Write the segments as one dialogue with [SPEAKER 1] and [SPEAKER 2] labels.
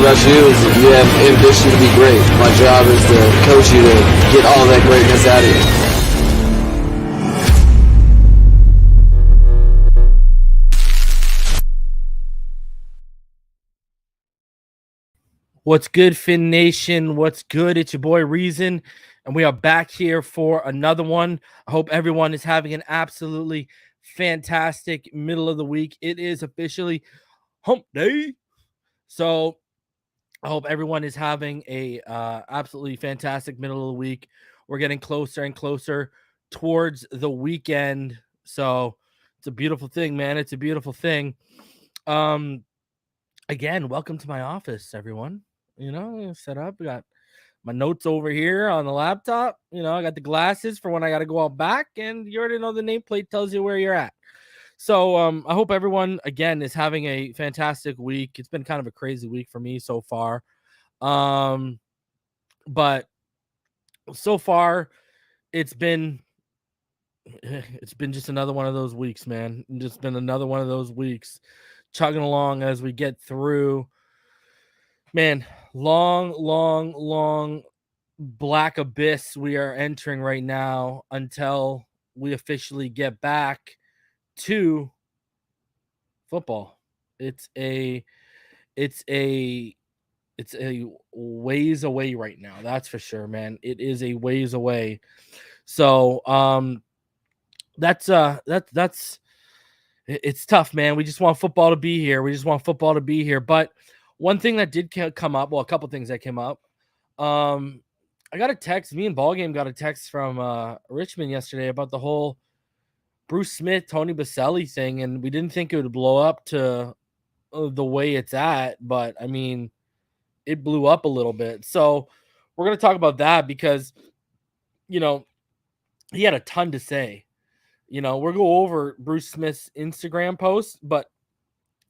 [SPEAKER 1] about you is you have ambition to be great. My job is to coach you to get all that greatness out of you.
[SPEAKER 2] What's good, Finn Nation? What's good? It's your boy Reason, and we are back here for another one. I hope everyone is having an absolutely fantastic middle of the week. It is officially hump day, so I hope everyone is having a absolutely fantastic middle of the week. We're getting closer and closer towards the weekend, so it's a beautiful thing, man. It's a beautiful thing. Again, welcome to my office, everyone. Set up. We got my notes over here on the laptop. I got the glasses for when I got to go out back, and you already know the nameplate tells you where you're at. So I hope everyone, again, is having a fantastic week. It's been kind of a crazy week for me so far. But so far, it's been just another one of those weeks, man. Just been another one of those weeks, chugging along as we get through. Man, long black abyss we are entering right now until we officially get back to football. It's a ways away right now. That's for sure, man. It is a ways away. So, that's it's tough, man. We just want football to be here. But one thing that did come up, well, a couple things that came up. I got a text. Me and Ballgame got a text from Richmond yesterday about the whole Bruce Smith, Tony Baselli thing, and we didn't think it would blow up to the way it's at, but I mean, it blew up a little bit. So we're gonna talk about that because he had a ton to say. We'll go over Bruce Smith's Instagram post, but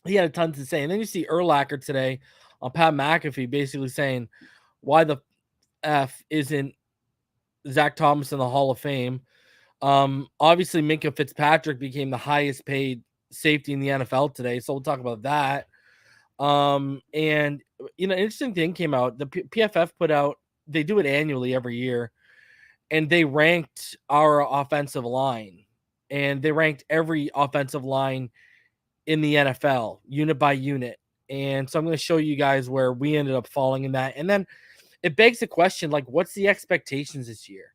[SPEAKER 2] he had a ton to say. And then you see Urlacher today on Pat McAfee basically saying, why the F isn't Zach Thomas in the Hall of Fame? Obviously, Minkah Fitzpatrick became the highest paid safety in the NFL today, so we'll talk about that. And interesting thing came out. The PFF put out, they do it annually every year, and they ranked our offensive line, and they ranked every offensive line in the NFL unit by unit. And so I'm going to show you guys where we ended up falling in that. And then it begs the question, like, what's the expectations this year?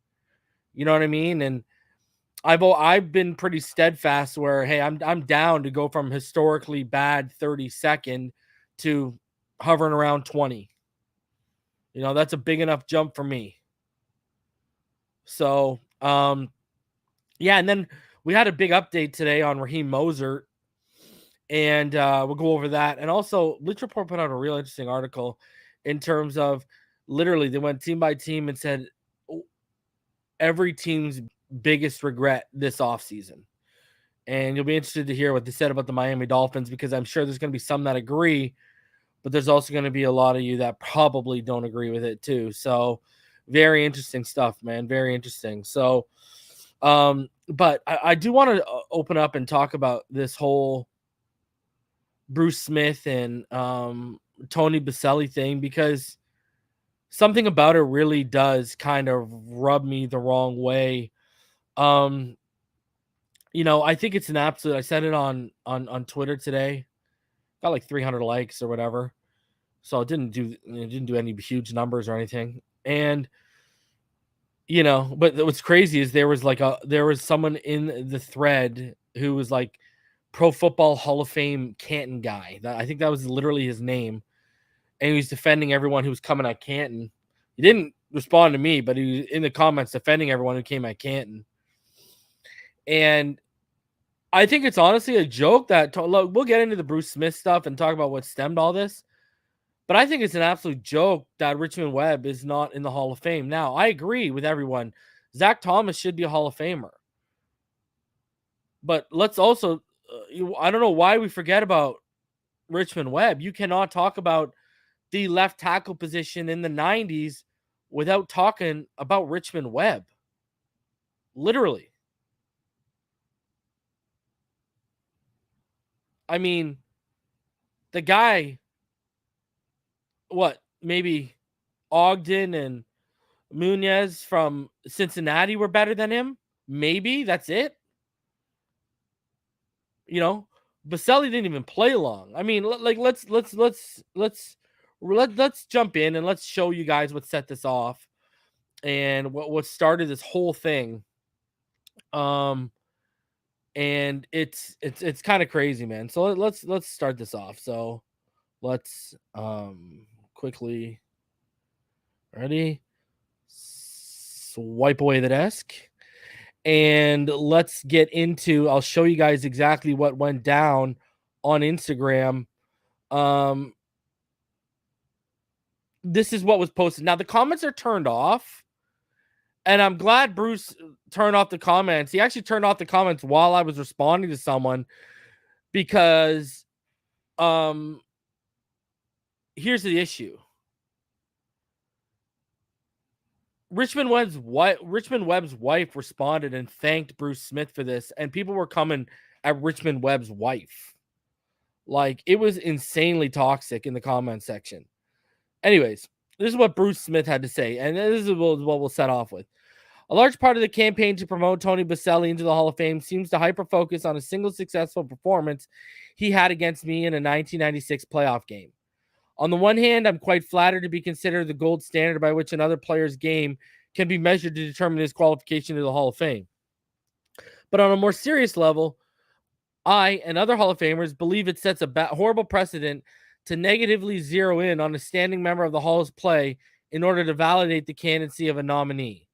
[SPEAKER 2] You know what I mean? And I've been pretty steadfast where, hey, I'm down to go from historically bad 32nd to hovering around 20. That's a big enough jump for me. So, yeah, and then we had a big update today on Raheem Mostert, and we'll go over that. And also, Bleacher Report put out a real interesting article in terms of literally they went team by team and said every team's biggest regret this offseason. And you'll be interested to hear what they said about the Miami Dolphins, because I'm sure there's going to be some that agree, but there's also going to be a lot of you that probably don't agree with it too. So very interesting stuff, man. Very interesting. So, but I do want to open up and talk about this whole Bruce Smith and Tony Baselli thing, because something about it really does kind of rub me the wrong way. I think it's an absolute, I said it on Twitter today, got like 300 likes or whatever. So it didn't do any huge numbers or anything. And but what's crazy is there was someone in the thread who was like Pro Football Hall of Fame Canton guy. I think that was literally his name. And he was defending everyone who was coming at Canton. He didn't respond to me, but he was in the comments defending everyone who came at Canton. And I think it's honestly a joke that look, we'll get into the Bruce Smith stuff and talk about what stemmed all this. But I think it's an absolute joke that Richmond Webb is not in the Hall of Fame. Now, I agree with everyone. Zach Thomas should be a Hall of Famer. But let's also, I don't know why we forget about Richmond Webb. You cannot talk about the left tackle position in the 90s without talking about Richmond Webb. Literally. I mean, the guy what, maybe Ogden and Munez from Cincinnati were better than him. Maybe that's it. You know, Baselli didn't even play long. I mean, let's jump in and let's show you guys what set this off and what started this whole thing. And it's kind of crazy, man. So let's start this off. So let's quickly ready swipe away the desk. And let's get into, I'll show you guys exactly what went down on Instagram. This is what was posted. Now the comments are turned off, and I'm glad Bruce turned off the comments. He actually turned off the comments while I was responding to someone, because here's the issue. Richmond Webb's wife responded and thanked Bruce Smith for this, and people were coming at Richmond Webb's wife. Like, it was insanely toxic in the comment section. Anyways, this is what Bruce Smith had to say, and this is what we'll set off with. A large part of the campaign to promote Tony Baselli into the Hall of Fame seems to hyper-focus on a single successful performance he had against me in a 1996 playoff game. On the one hand, I'm quite flattered to be considered the gold standard by which another player's game can be measured to determine his qualification to the Hall of Fame. But on a more serious level, I and other Hall of Famers believe it sets a horrible precedent to negatively zero in on a standing member of the Hall's play in order to validate the candidacy of a nominee.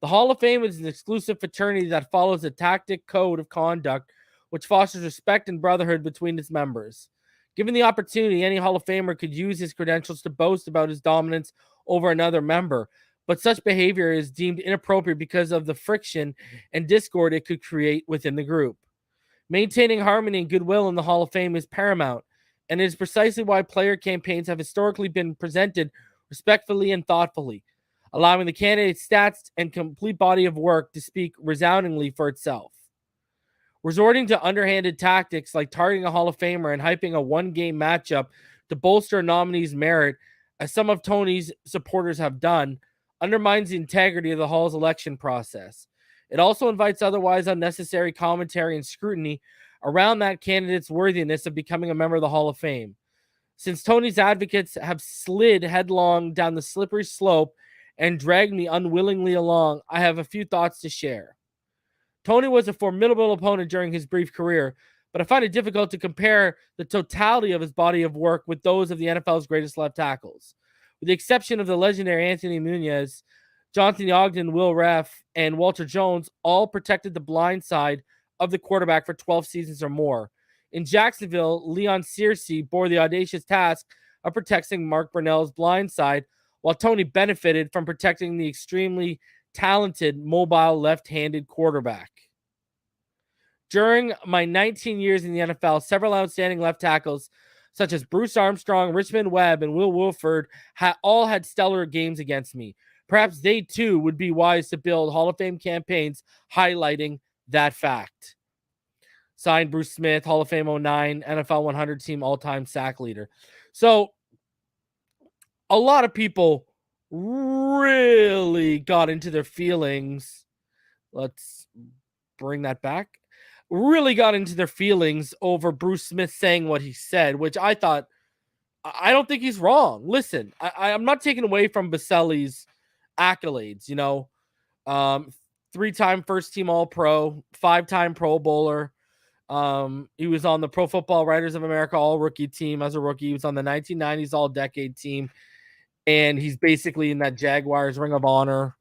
[SPEAKER 2] The Hall of Fame is an exclusive fraternity that follows a tactic code of conduct which fosters respect and brotherhood between its members. Given the opportunity, any Hall of Famer could use his credentials to boast about his dominance over another member, but such behavior is deemed inappropriate because of the friction and discord it could create within the group. Maintaining harmony and goodwill in the Hall of Fame is paramount, and it is precisely why player campaigns have historically been presented respectfully and thoughtfully, allowing the candidate's stats and complete body of work to speak resoundingly for itself. Resorting to underhanded tactics like targeting a Hall of Famer and hyping a one-game matchup to bolster a nominee's merit, as some of Tony's supporters have done, undermines the integrity of the Hall's election process. It also invites otherwise unnecessary commentary and scrutiny around that candidate's worthiness of becoming a member of the Hall of Fame. Since Tony's advocates have slid headlong down the slippery slope and dragged me unwillingly along, I have a few thoughts to share. Tony was a formidable opponent during his brief career, but I find it difficult to compare the totality of his body of work with those of the NFL's greatest left tackles. With the exception of the legendary Anthony Munez, Jonathan Ogden, Will Reff, and Walter Jones all protected the blind side of the quarterback for 12 seasons or more. In Jacksonville, Leon Searcy bore the audacious task of protecting Mark Brunell's blind side, while Tony benefited from protecting the extremely talented, mobile, left-handed quarterback. During my 19 years in the NFL, several outstanding left tackles, such as Bruce Armstrong, Richmond Webb, and Will Wilford, all had stellar games against me. Perhaps they, too, would be wise to build Hall of Fame campaigns highlighting that fact. Signed, Bruce Smith, Hall of Fame 09, NFL 100 team all-time sack leader. So, a lot of people really got into their feelings. Let's bring that back. Really got into their feelings over Bruce Smith saying what he said, which I thought, I don't think he's wrong. Listen, I'm not taking away from Baselli's accolades, 3-time first team All-Pro, 5-time Pro Bowler. He was on the Pro Football Writers of America All-Rookie team as a rookie. He was on the 1990s All-Decade team, and he's basically in that Jaguars Ring of Honor.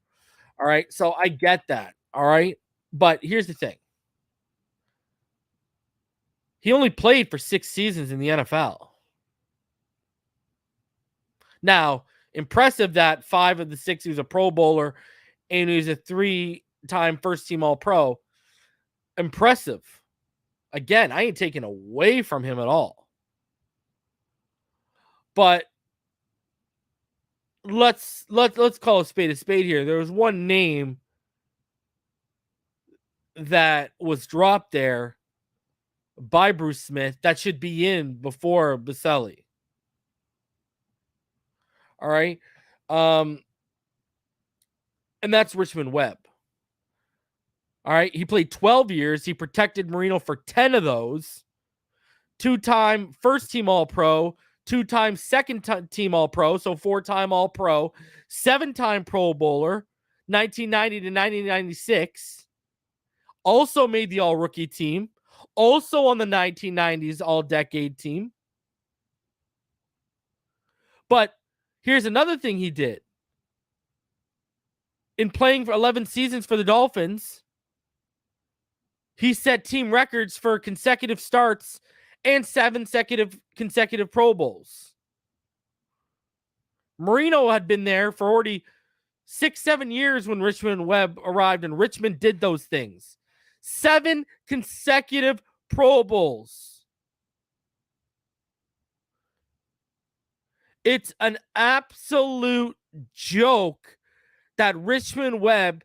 [SPEAKER 2] All right, so I get that. All right, but here's the thing. He only played for 6 seasons in the NFL. Now, impressive that 5 of the 6 he was a Pro Bowler and he was a 3-time first team All-Pro. Impressive. Again, I ain't taking away from him at all. But let's call a spade here. There was one name that was dropped there by Bruce Smith that should be in before Baselli. All right. And that's Richmond Webb. All right. He played 12 years. He protected Marino for 10 of those. 2-time first team All-Pro, 2-time second team All-Pro, so 4-time All-Pro, 7-time Pro Bowler, 1990 to 1996. Also made the All-Rookie team. Also on the 1990s All-Decade team. But here's another thing he did. In playing for 11 seasons for the Dolphins, he set team records for consecutive starts and 7 consecutive Pro Bowls. Marino had been there for already 6-7 years when Richmond Webb arrived, and Richmond did those things. 7 consecutive Pro Bowls. It's an absolute joke that Richmond Webb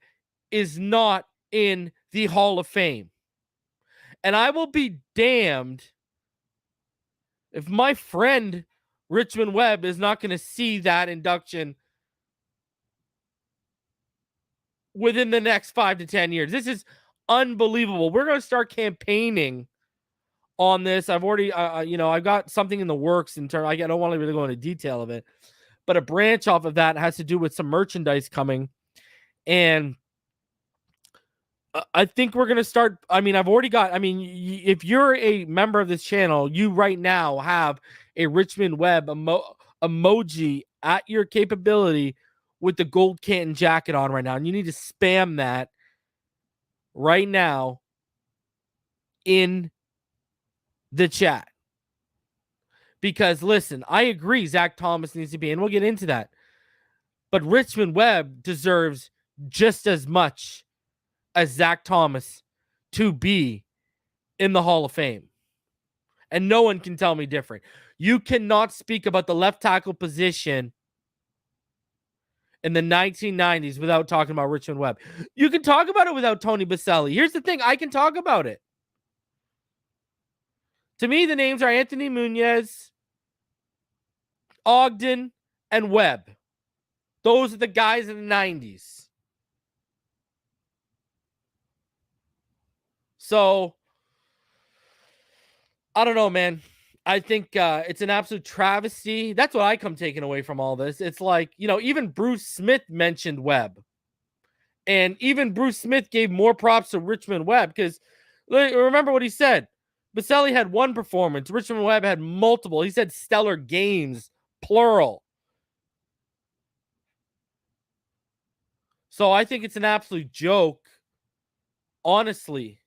[SPEAKER 2] is not in the Hall of Fame. And I will be damned if my friend Richmond Webb is not going to see that induction within the next 5 to 10 years. This is unbelievable. We're going to start campaigning on this. I've already, I've got something in the works in terms. I don't want to really go into detail of it, but a branch off of that has to do with some merchandise coming. And I think we're going to start. I've already got, if you're a member of this channel, you right now have a Richmond Webb emoji at your capability with the gold Canton jacket on right now. And you need to spam that right now in the chat. Because listen, I agree Zach Thomas needs to be, and we'll get into that. But Richmond Webb deserves just as much as Zach Thomas to be in the Hall of Fame. And no one can tell me different. You cannot speak about the left tackle position in the 1990s without talking about Richmond Webb. You can talk about it without Tony Baselli. Here's the thing. I can talk about it. To me, the names are Anthony Munoz, Ogden, and Webb. Those are the guys in the 90s. So, I don't know, man. I think it's an absolute travesty. That's what I come taking away from all this. It's like, even Bruce Smith mentioned Webb. And even Bruce Smith gave more props to Richmond Webb because remember what he said. Baselli had one performance. Richmond Webb had multiple. He said stellar games, plural. So I think it's an absolute joke. Honestly,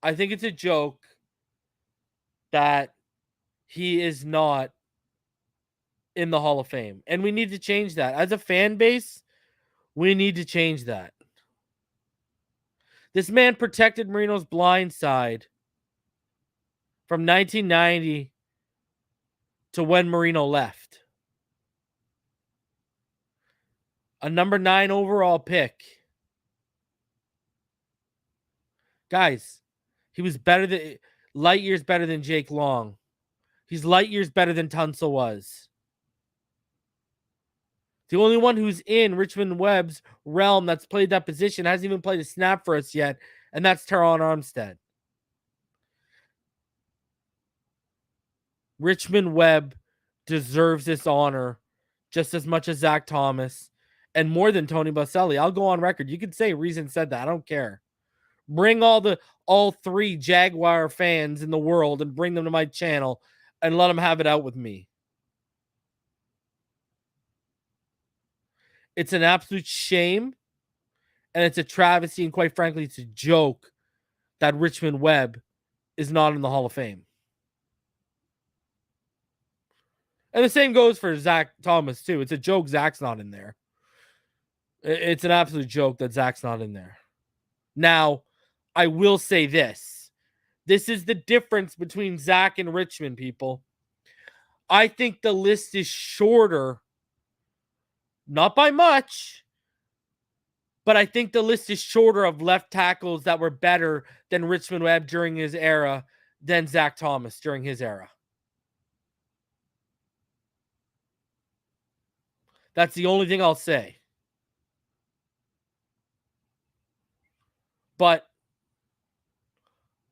[SPEAKER 2] I think it's a joke that he is not in the Hall of Fame. And we need to change that. As a fan base, we need to change that. This man protected Marino's blind side from 1990 to when Marino left. A number 9 overall pick. Guys, he was light years better than Jake Long. He's light years better than Tunsil was. The only one who's in Richmond Webb's realm that's played that position hasn't even played a snap for us yet, and that's Teron Armstead. Richmond Webb deserves this honor just as much as Zach Thomas and more than Tony Baselli. I'll go on record. You can say Reason said that. I don't care. Bring all 3 Jaguar fans in the world and bring them to my channel and let them have it out with me. It's an absolute shame, and it's a travesty, and quite frankly, it's a joke that Richmond Webb is not in the Hall of Fame. And the same goes for Zach Thomas, too. It's a joke Zach's not in there. It's an absolute joke that Zach's not in there. Now, I will say this. This is the difference between Zach and Richmond, people. I think the list is shorter. Not by much. But I think the list is shorter of left tackles that were better than Richmond Webb during his era than Zach Thomas during his era. That's the only thing I'll say. But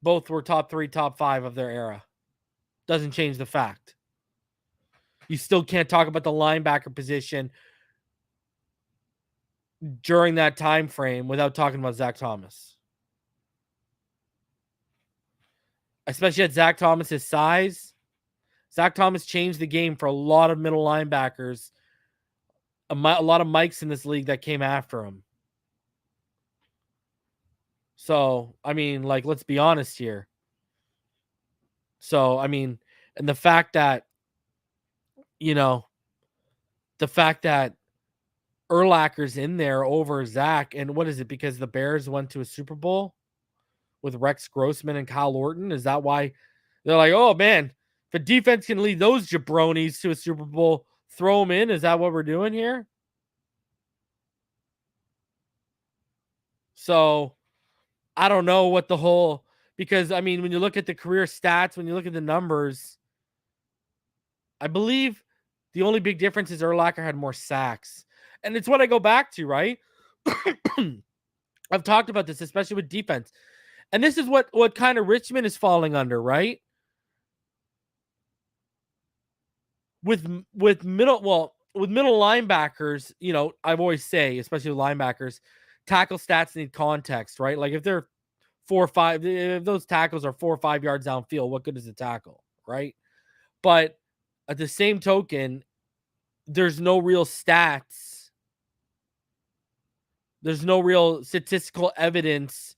[SPEAKER 2] both were top 3, top 5 of their era. Doesn't change the fact. You still can't talk about the linebacker position during that time frame without talking about Zach Thomas. Especially at Zach Thomas's size. Zach Thomas changed the game for a lot of middle linebackers. A lot of Mikes in this league that came after him. So, I mean, like, let's be honest here. So, I mean, and the fact that, Urlacher's in there over Zach, and what is it? Because the Bears went to a Super Bowl with Rex Grossman and Kyle Orton? Is that why they're like, oh man, if a defense can lead those jabronis to a Super Bowl, throw them in? Is that what we're doing here? So I don't know what the whole, because I mean, when you look at the career stats, when you look at the numbers, I believe the only big difference is Urlacher had more sacks. And it's what I go back to, right? I've talked about this, especially with defense. And this is what kind of Richmond is falling under, right? With middle linebackers, I've always say, especially with linebackers, tackle stats need context, right? Like if they're 4 or 5, if those tackles are 4 or 5 yards downfield, what good is the tackle, right? But at the same token, there's no real stats. There's no real statistical evidence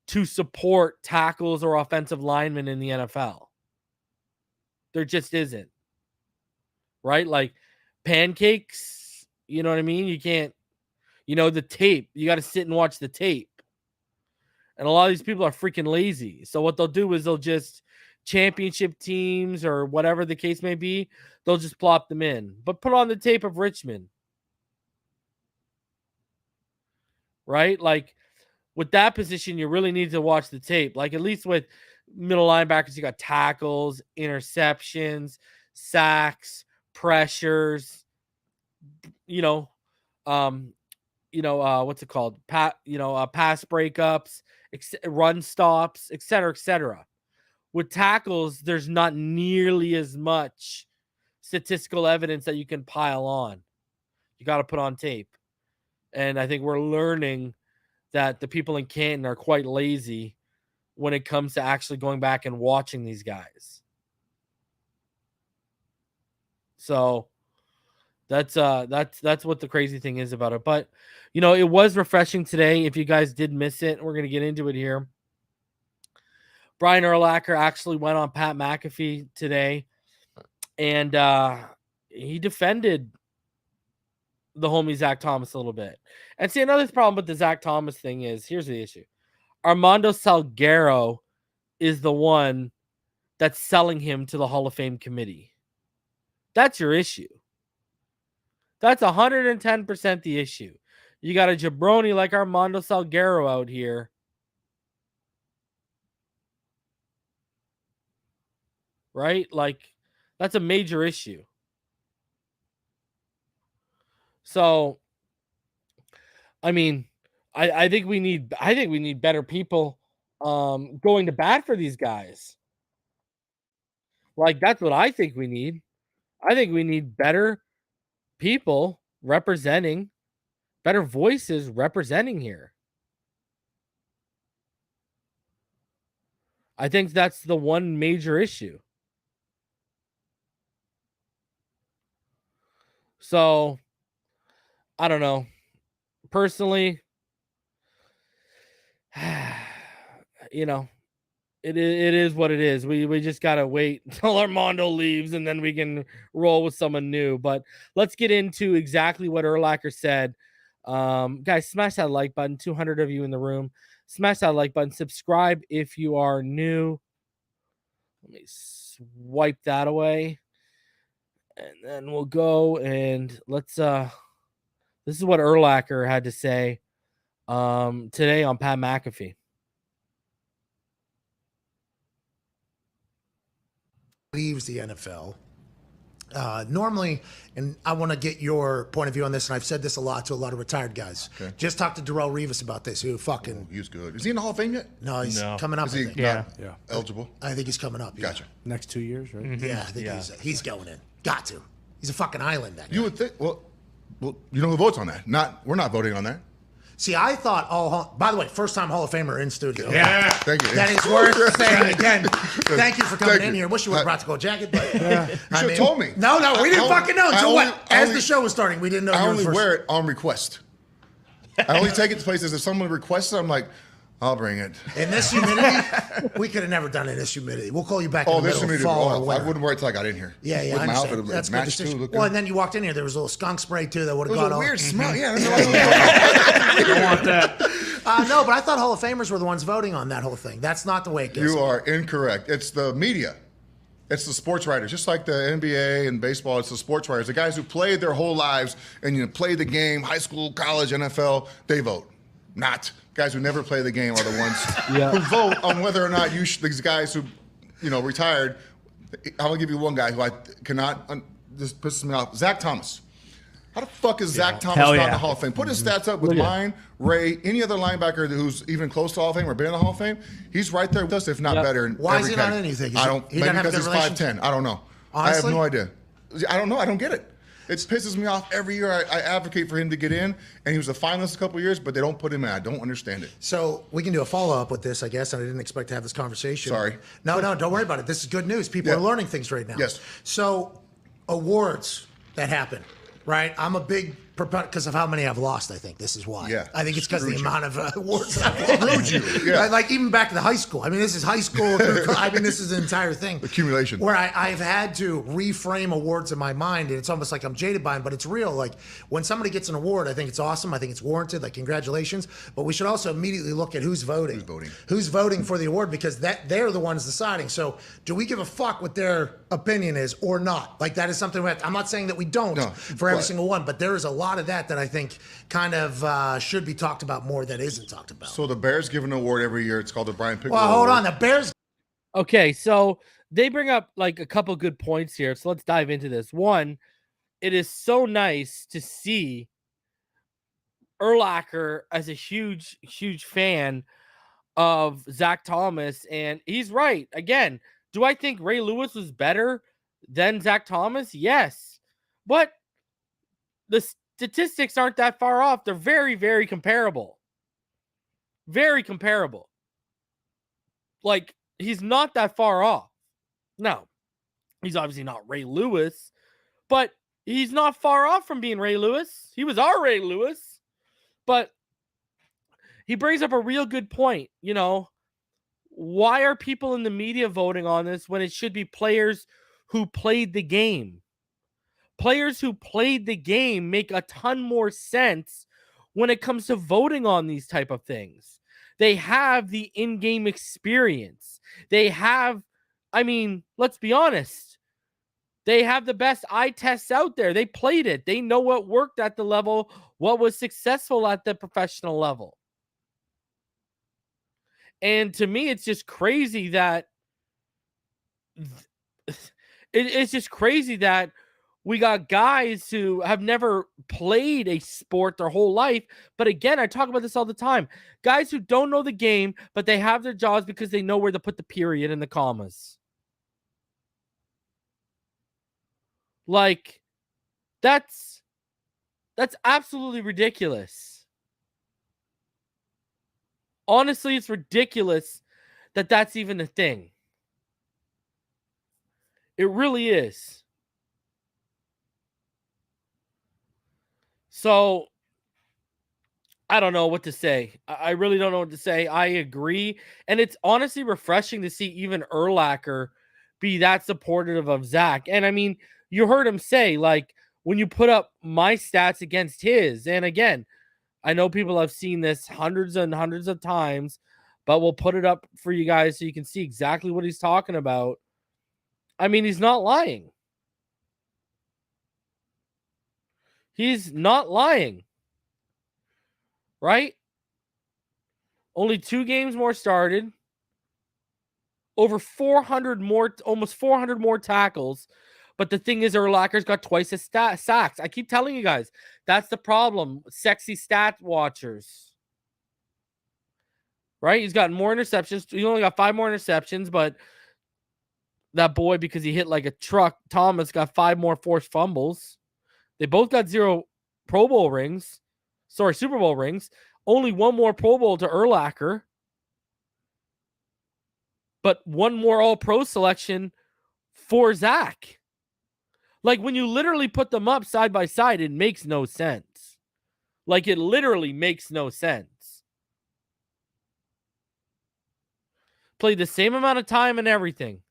[SPEAKER 2] to support tackles or offensive linemen in the NFL. There just isn't. Right? Like pancakes, you know what I mean? You can't, the tape, you got to sit and watch the tape. And a lot of these people are freaking lazy. So what they'll do is they'll just championship teams or whatever the case may be, they'll just plop them in. But put on the tape of Richmond. Right? Like with that position, you really need to watch the tape. Like at least with middle linebackers, you got tackles, interceptions, sacks, pressures, what's it called? Pass breakups, run stops, etc. With tackles, there's not nearly as much statistical evidence that you can pile on. You got to put on tape. And I think we're learning that the people in Canton are quite lazy when it comes to actually going back and watching these guys. So that's what the crazy thing is about it. But it was refreshing today. If you guys did miss it, we're gonna get into it here. Brian Urlacher actually went on Pat McAfee today, and he defended the homie Zach Thomas a little bit. And see, another problem with the Zach Thomas thing is, here's the issue: Armando Salguero is the one that's selling him to the Hall of Fame committee. That's your issue. That's 110% the issue. You got a jabroni like Armando Salguero out here. Right? Like, that's a major issue. So, I mean, I think we need better people going to bat for these guys. Like, that's what I think we need. I think we need better people representing, better voices representing here. I think that's the one major issue. So, I don't know. Personally, it is what it is. We just gotta wait until Armando leaves and then we can roll with someone new. But let's get into exactly what Urlacher said. Guys, smash that like button. 200 of you in the room. Smash that like button. Subscribe if you are new. Let me swipe that away. And then we'll go and let's this is what Urlacher had to say today on Pat McAfee.
[SPEAKER 3] Leaves the NFL, Normally, and I want to get your point of view on this, and I've said this a lot to a lot of retired guys.
[SPEAKER 4] Okay.
[SPEAKER 3] Just talked to Darrell Revis about this, who fucking...
[SPEAKER 4] He's good. Is he in the Hall of Fame yet?
[SPEAKER 3] No, he's coming up.
[SPEAKER 4] Is he
[SPEAKER 3] I think.
[SPEAKER 4] not eligible?
[SPEAKER 3] I think he's coming up. Yeah.
[SPEAKER 4] Gotcha.
[SPEAKER 5] Next 2 years, right?
[SPEAKER 3] Yeah, I think he's going in. Got to. He's a fucking island, that guy.
[SPEAKER 4] You would think. Well, you know who votes on that? We're not voting on that.
[SPEAKER 3] See, I thought by the way, first time Hall of Famer in studio.
[SPEAKER 5] Yeah.
[SPEAKER 4] Thank you.
[SPEAKER 3] That is worth saying again. Thank you for coming
[SPEAKER 4] Thank
[SPEAKER 3] in
[SPEAKER 4] you.
[SPEAKER 3] here. Wish you would have brought the gold jacket, but
[SPEAKER 4] You should have told me.
[SPEAKER 3] No, we didn't fucking know until
[SPEAKER 4] I only-
[SPEAKER 3] as the show was starting. We didn't know.
[SPEAKER 4] I
[SPEAKER 3] you were
[SPEAKER 4] only
[SPEAKER 3] first.
[SPEAKER 4] wear it on request. I only take it to places if someone requests it. I'm like, I'll bring it.
[SPEAKER 3] In this humidity, we could have never done it in this humidity. We'll call you back in the
[SPEAKER 4] this
[SPEAKER 3] middle of
[SPEAKER 4] humidity.
[SPEAKER 3] fall or
[SPEAKER 4] I
[SPEAKER 3] winter.
[SPEAKER 4] wouldn't wear it till I got in here.
[SPEAKER 3] Yeah,
[SPEAKER 4] With
[SPEAKER 3] I
[SPEAKER 4] my
[SPEAKER 3] understand.
[SPEAKER 4] outfit,
[SPEAKER 3] That's
[SPEAKER 4] it
[SPEAKER 3] good
[SPEAKER 4] matched too.
[SPEAKER 3] decision.
[SPEAKER 4] Look
[SPEAKER 3] Well,
[SPEAKER 4] good.
[SPEAKER 3] and then you walked in here. There was a little skunk spray too that would
[SPEAKER 4] It
[SPEAKER 3] have
[SPEAKER 4] was
[SPEAKER 3] gone
[SPEAKER 4] a
[SPEAKER 3] off.
[SPEAKER 4] weird smell. Yeah,
[SPEAKER 5] I don't want that.
[SPEAKER 3] No, but I thought Hall of Famers were the ones voting on that whole thing. That's not the way it goes.
[SPEAKER 4] You are incorrect. It's the media. It's the sports writers, just like the NBA and baseball. It's the sports writers, the guys who played their whole lives and played the game, high school, college, NFL. They vote. Not guys who never play the game are the ones who vote on whether or not these guys who, retired. I'm gonna give you one guy who I cannot. This pisses me off. Zach Thomas. How the fuck is Zach Thomas not in the Hall of Fame? Put his stats up with mine, Ray, any other linebacker who's even close to Hall of Fame or been in the Hall of Fame. He's right there with us, if not better. In
[SPEAKER 3] Why is
[SPEAKER 4] every
[SPEAKER 3] he not
[SPEAKER 4] category.
[SPEAKER 3] in, you think?
[SPEAKER 4] I don't.
[SPEAKER 3] He
[SPEAKER 4] Maybe
[SPEAKER 3] doesn't have a
[SPEAKER 4] because
[SPEAKER 3] good
[SPEAKER 4] he's 5'10". I don't know.
[SPEAKER 3] Honestly?
[SPEAKER 4] I have no idea. I don't know. I don't get it. It pisses me off every year. I advocate for him to get in, and he was a finalist a couple years, but they don't put him in. I don't understand it.
[SPEAKER 3] So we can do a follow-up with this, I guess, and I didn't expect to have this conversation.
[SPEAKER 4] Sorry.
[SPEAKER 3] No, don't worry about it. This is good news. People are learning things right now.
[SPEAKER 4] Yes.
[SPEAKER 3] So awards that happen, right? I'm a big proponent because of how many I've lost, I think. This is why.
[SPEAKER 4] Yeah.
[SPEAKER 3] I think it's because of the
[SPEAKER 4] Screwed you.
[SPEAKER 3] amount of awards I've lost.
[SPEAKER 4] Screwed you. Yeah.
[SPEAKER 3] Like even back to the high school. I mean, this is high school. I mean, this is an entire thing.
[SPEAKER 4] Accumulation.
[SPEAKER 3] Where I've had to reframe awards in my mind, and it's almost like I'm jaded by them, but it's real. Like when somebody gets an award, I think it's awesome. I think it's warranted. Like congratulations. But we should also immediately look at who's voting. Who's voting for the award, because they're the ones deciding. So do we give a fuck what their opinion is or not? Like that is something I'm not saying that we don't for every single one, but there is a lot of that I think kind of should be talked about more that isn't talked about.
[SPEAKER 4] So the Bears give an award every year. It's called the Brian Pickle
[SPEAKER 3] Well, hold
[SPEAKER 4] Award.
[SPEAKER 3] on. The Bears.
[SPEAKER 2] Okay, so they bring up like a couple good points here. So let's dive into this. One, it is so nice to see Urlacher as a huge, huge fan of Zach Thomas. And he's right. Again, do I think Ray Lewis was better than Zach Thomas? Yes. But the statistics aren't that far off. They're very, very comparable. Very comparable. Like, he's not that far off. No, he's obviously not Ray Lewis, but he's not far off from being Ray Lewis. He was our Ray Lewis, but he brings up a real good point. Why are people in the media voting on this when it should be players who played the game? Players who played the game make a ton more sense when it comes to voting on these type of things. They have the in-game experience. They have, let's be honest. They have the best eye tests out there. They played it. They know what worked at the level, what was successful at the professional level. And to me, it's just crazy that it's just crazy that we got guys who have never played a sport their whole life. But again, I talk about this all the time. Guys who don't know the game, but they have their jobs because they know where to put the period and the commas. Like, that's absolutely ridiculous. Honestly, it's ridiculous that that's even a thing. It really is. So, I don't know what to say. I really don't know what to say. I agree. And it's honestly refreshing to see even Urlacher be that supportive of Zach. And you heard him say, like, when you put up my stats against his, and again, I know people have seen this hundreds and hundreds of times, but we'll put it up for you guys so you can see exactly what he's talking about. He's not lying. He's not lying. Right? Only 2 games more started. Over 400 more, almost 400 more tackles. But the thing is, Urlacher's got twice as sacks. I keep telling you guys, that's the problem. Sexy stat watchers. Right? He's got more interceptions. He only got 5 more interceptions, but that boy, because he hit like a truck, Thomas, got 5 more forced fumbles. They both got 0 Pro Bowl rings. Sorry, Super Bowl rings. Only 1 more Pro Bowl to Urlacher. But 1 more All-Pro selection for Zach. Like, when you literally put them up side by side, it makes no sense. Like, it literally makes no sense. Played the same amount of time and everything.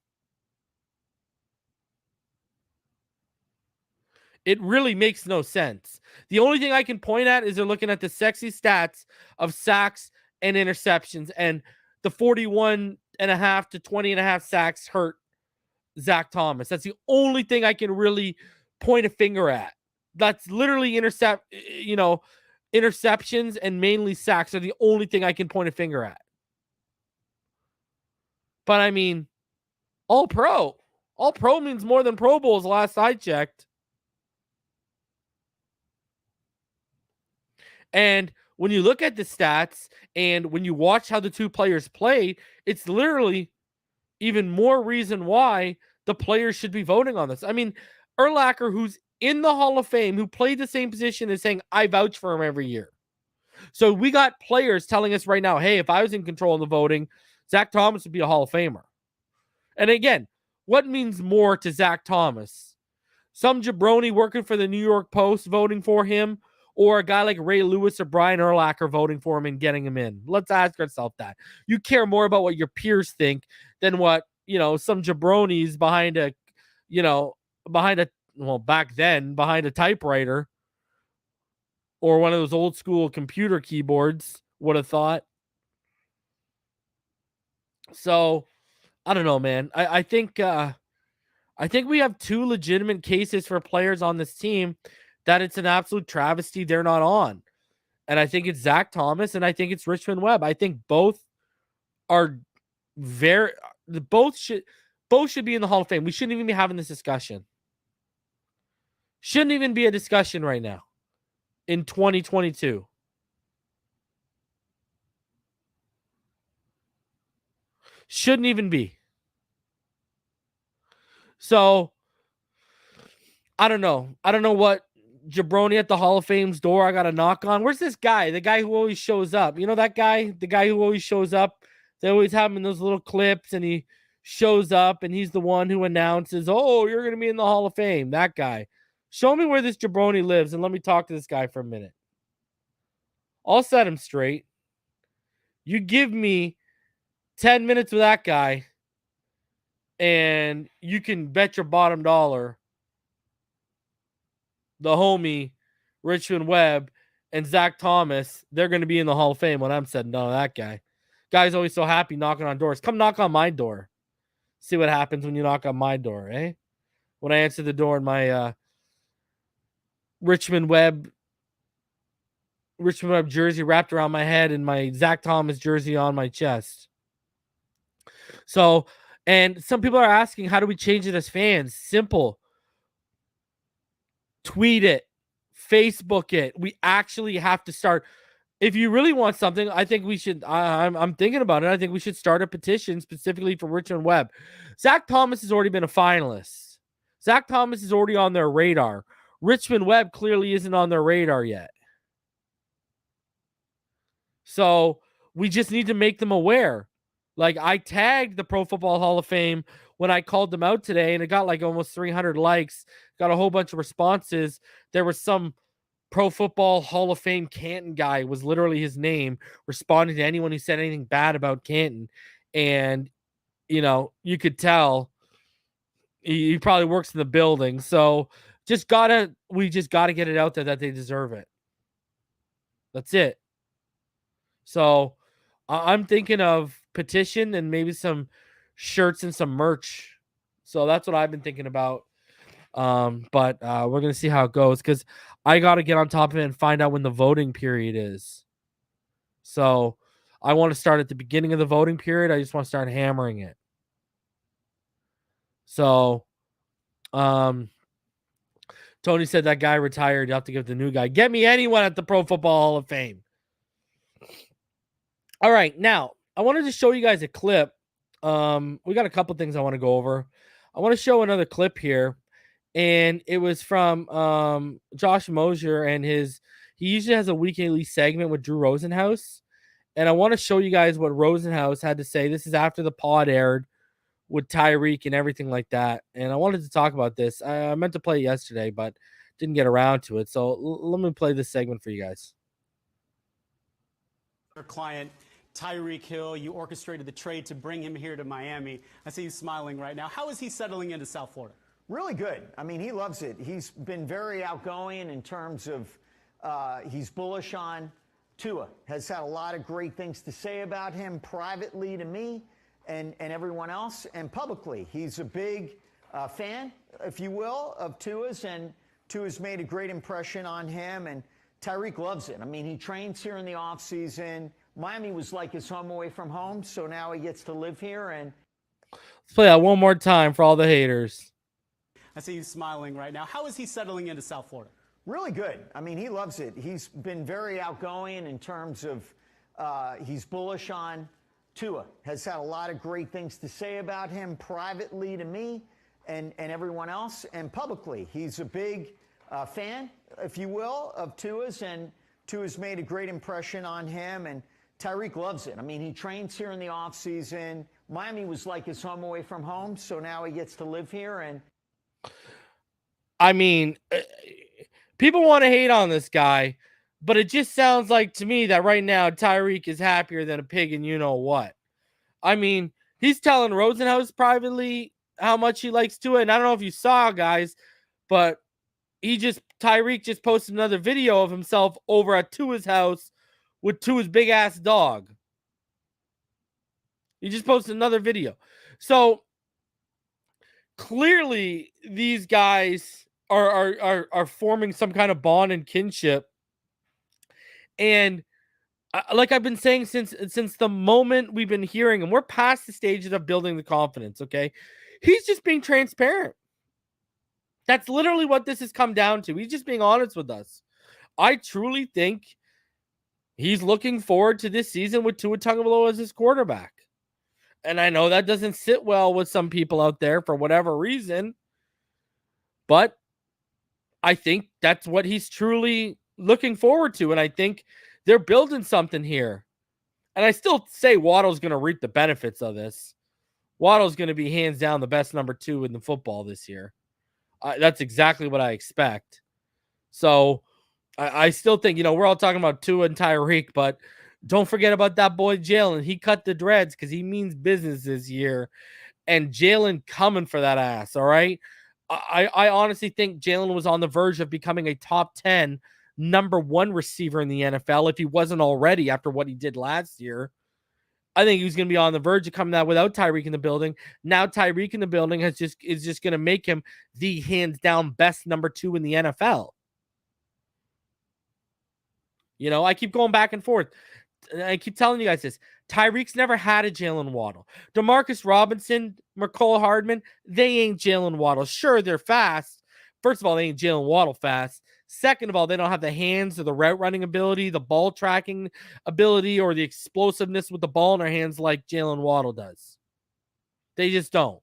[SPEAKER 2] It really makes no sense. The only thing I can point at is they're looking at the sexy stats of sacks and interceptions, and the 41.5 to 20.5 sacks hurt Zach Thomas. That's the only thing I can really point a finger at. That's literally interceptions and mainly sacks are the only thing I can point a finger at. But I mean, all pro means more than Pro Bowls last I checked. And when you look at the stats and when you watch how the two players played, it's literally even more reason why the players should be voting on this. I mean, Urlacher, who's in the Hall of Fame, who played the same position, is saying, I vouch for him every year. So we got players telling us right now, hey, if I was in control of the voting, Zach Thomas would be a Hall of Famer. And again, what means more to Zach Thomas? Some jabroni working for the New York Post voting for him, or a guy like Ray Lewis or Brian Urlacher voting for him and getting him in? Let's ask ourselves that. You care more about what your peers think than what, some jabronis behind a typewriter or one of those old school computer keyboards would have thought. So I don't know, man. I think we have 2 legitimate cases for players on this team that it's an absolute travesty they're not on. And I think it's Zach Thomas and I think it's Richmond Webb. I think both are both should be in the Hall of Fame. We shouldn't even be having this discussion. Shouldn't even be a discussion right now in 2022. Shouldn't even be. So I don't know. I don't know what jabroni at the Hall of Fame's door I got to knock on. Where's this guy? The guy who always shows up. You know that guy? The guy who always shows up. They always have him in those little clips and he shows up and he's the one who announces, oh, you're going to be in the Hall of Fame. That guy. Show me where this jabroni lives and let me talk to this guy for a minute. I'll set him straight. You give me 10 minutes with that guy and you can bet your bottom dollar the homie Richmond Webb and Zach Thomas, they're going to be in the Hall of Fame when I'm said and done with that guy. Guy's always so happy knocking on doors. Come knock on my door. See what happens when you knock on my door, eh? When I answer the door in my Richmond Webb jersey wrapped around my head and my Zach Thomas jersey on my chest. So, and some people are asking, how do we change it as fans? Simple. Tweet it, Facebook it. We actually have to start. If you really want something, I think we should. I'm thinking about it. I think we should start a petition specifically for Richmond Webb. Zach Thomas has already been a finalist. Zach Thomas is already on their radar. Richmond Webb clearly isn't on their radar yet. So we just need to make them aware. Like, I tagged the Pro Football Hall of Fame when I called them out today, and it got like almost 300 likes, got a whole bunch of responses. There was some Pro Football Hall of Fame Canton guy, was literally his name, responding to anyone who said anything bad about Canton. And, you could tell he probably works in the building. So we just gotta get it out there that they deserve it. That's it. So I'm thinking of petition and maybe some shirts and some merch. So that's what I've been thinking about. But we're going to see how it goes because I got to get on top of it and find out when the voting period is. So I want to start at the beginning of the voting period. I just want to start hammering it. So Tony said that guy retired. You have to give the new guy. Get me anyone at the Pro Football Hall of Fame. All right, now I wanted to show you guys a clip. We got a couple things I want to go over. I want to show another clip here, and it was from Josh Mosier and he usually has a weekly segment with Drew Rosenhaus, and I want to show you guys what Rosenhaus had to say. This is after the pod aired with Tyreek and everything like that, and I wanted to talk about this. I meant to play it yesterday, but didn't get around to it, so let me play this segment for you guys.
[SPEAKER 6] Your client, Tyreek Hill, you orchestrated the trade to bring him here to Miami. I see you smiling right now. How is he settling into South Florida?
[SPEAKER 7] Really good. I mean, he loves it. He's been very outgoing in terms of he's bullish on Tua. Has had a lot of great things to say about him privately to me and everyone else, and publicly. He's a big fan, if you will, of Tua's, and Tua's made a great impression on him, and Tyreek loves it. I mean, he trains here in the offseason. Miami was like his home away from home, so now he gets to live here. And
[SPEAKER 2] let's play that one more time for all the haters.
[SPEAKER 6] I see you smiling right now. How is he settling into South Florida?
[SPEAKER 7] Really good. I mean, he loves it. He's been very outgoing in terms of he's bullish on Tua. Has had a lot of great things to say about him privately to me and everyone else, and publicly. He's a big fan, if you will, of Tua's, and Tua's made a great impression on him, and Tyreek loves it. I mean, he trains here in the offseason. Miami was like his home away from home, so now he gets to live here. And
[SPEAKER 2] I mean, people want to hate on this guy, but it just sounds like to me that right now Tyreek is happier than a pig and you know what. I mean, he's telling Rosenhaus privately how much he likes Tua, and I don't know if you saw, guys, but Tyreek just posted another video of himself over at Tua's house with Tua's big ass dog. He just posted another video. So clearly these guys are forming some kind of bond and kinship. And like I've been saying since the moment we've been hearing him, we're past the stages of building the confidence, okay? He's just being transparent. That's literally what this has come down to. He's just being honest with us. I truly think he's looking forward to this season with Tua Tagovailoa as his quarterback. And I know that doesn't sit well with some people out there for whatever reason, but I think that's what he's truly looking forward to. And I think they're building something here. And I still say Waddle's going to reap the benefits of this. Waddle's going to be hands down the best number 2 in the football this year. That's exactly what I expect. So I still think, we're all talking about Tua and Tyreek, but don't forget about that boy Jalen. He cut the dreads because he means business this year. And Jalen coming for that ass, all right? I honestly think Jalen was on the verge of becoming a top 10 number 1 receiver in the NFL if he wasn't already after what he did last year. I think he was going to be on the verge of coming out without Tyreek in the building. Now Tyreek in the building is just going to make him the hands down best number 2 in the NFL. I keep going back and forth. I keep telling you guys this. Tyreek's never had a Jalen Waddle. DeMarcus Robinson, Mecole Hardman, they ain't Jalen Waddle. Sure, they're fast. First of all, they ain't Jalen Waddle fast. Second of all, they don't have the hands or the route running ability, the ball tracking ability, or the explosiveness with the ball in their hands like Jalen Waddle does. They just don't.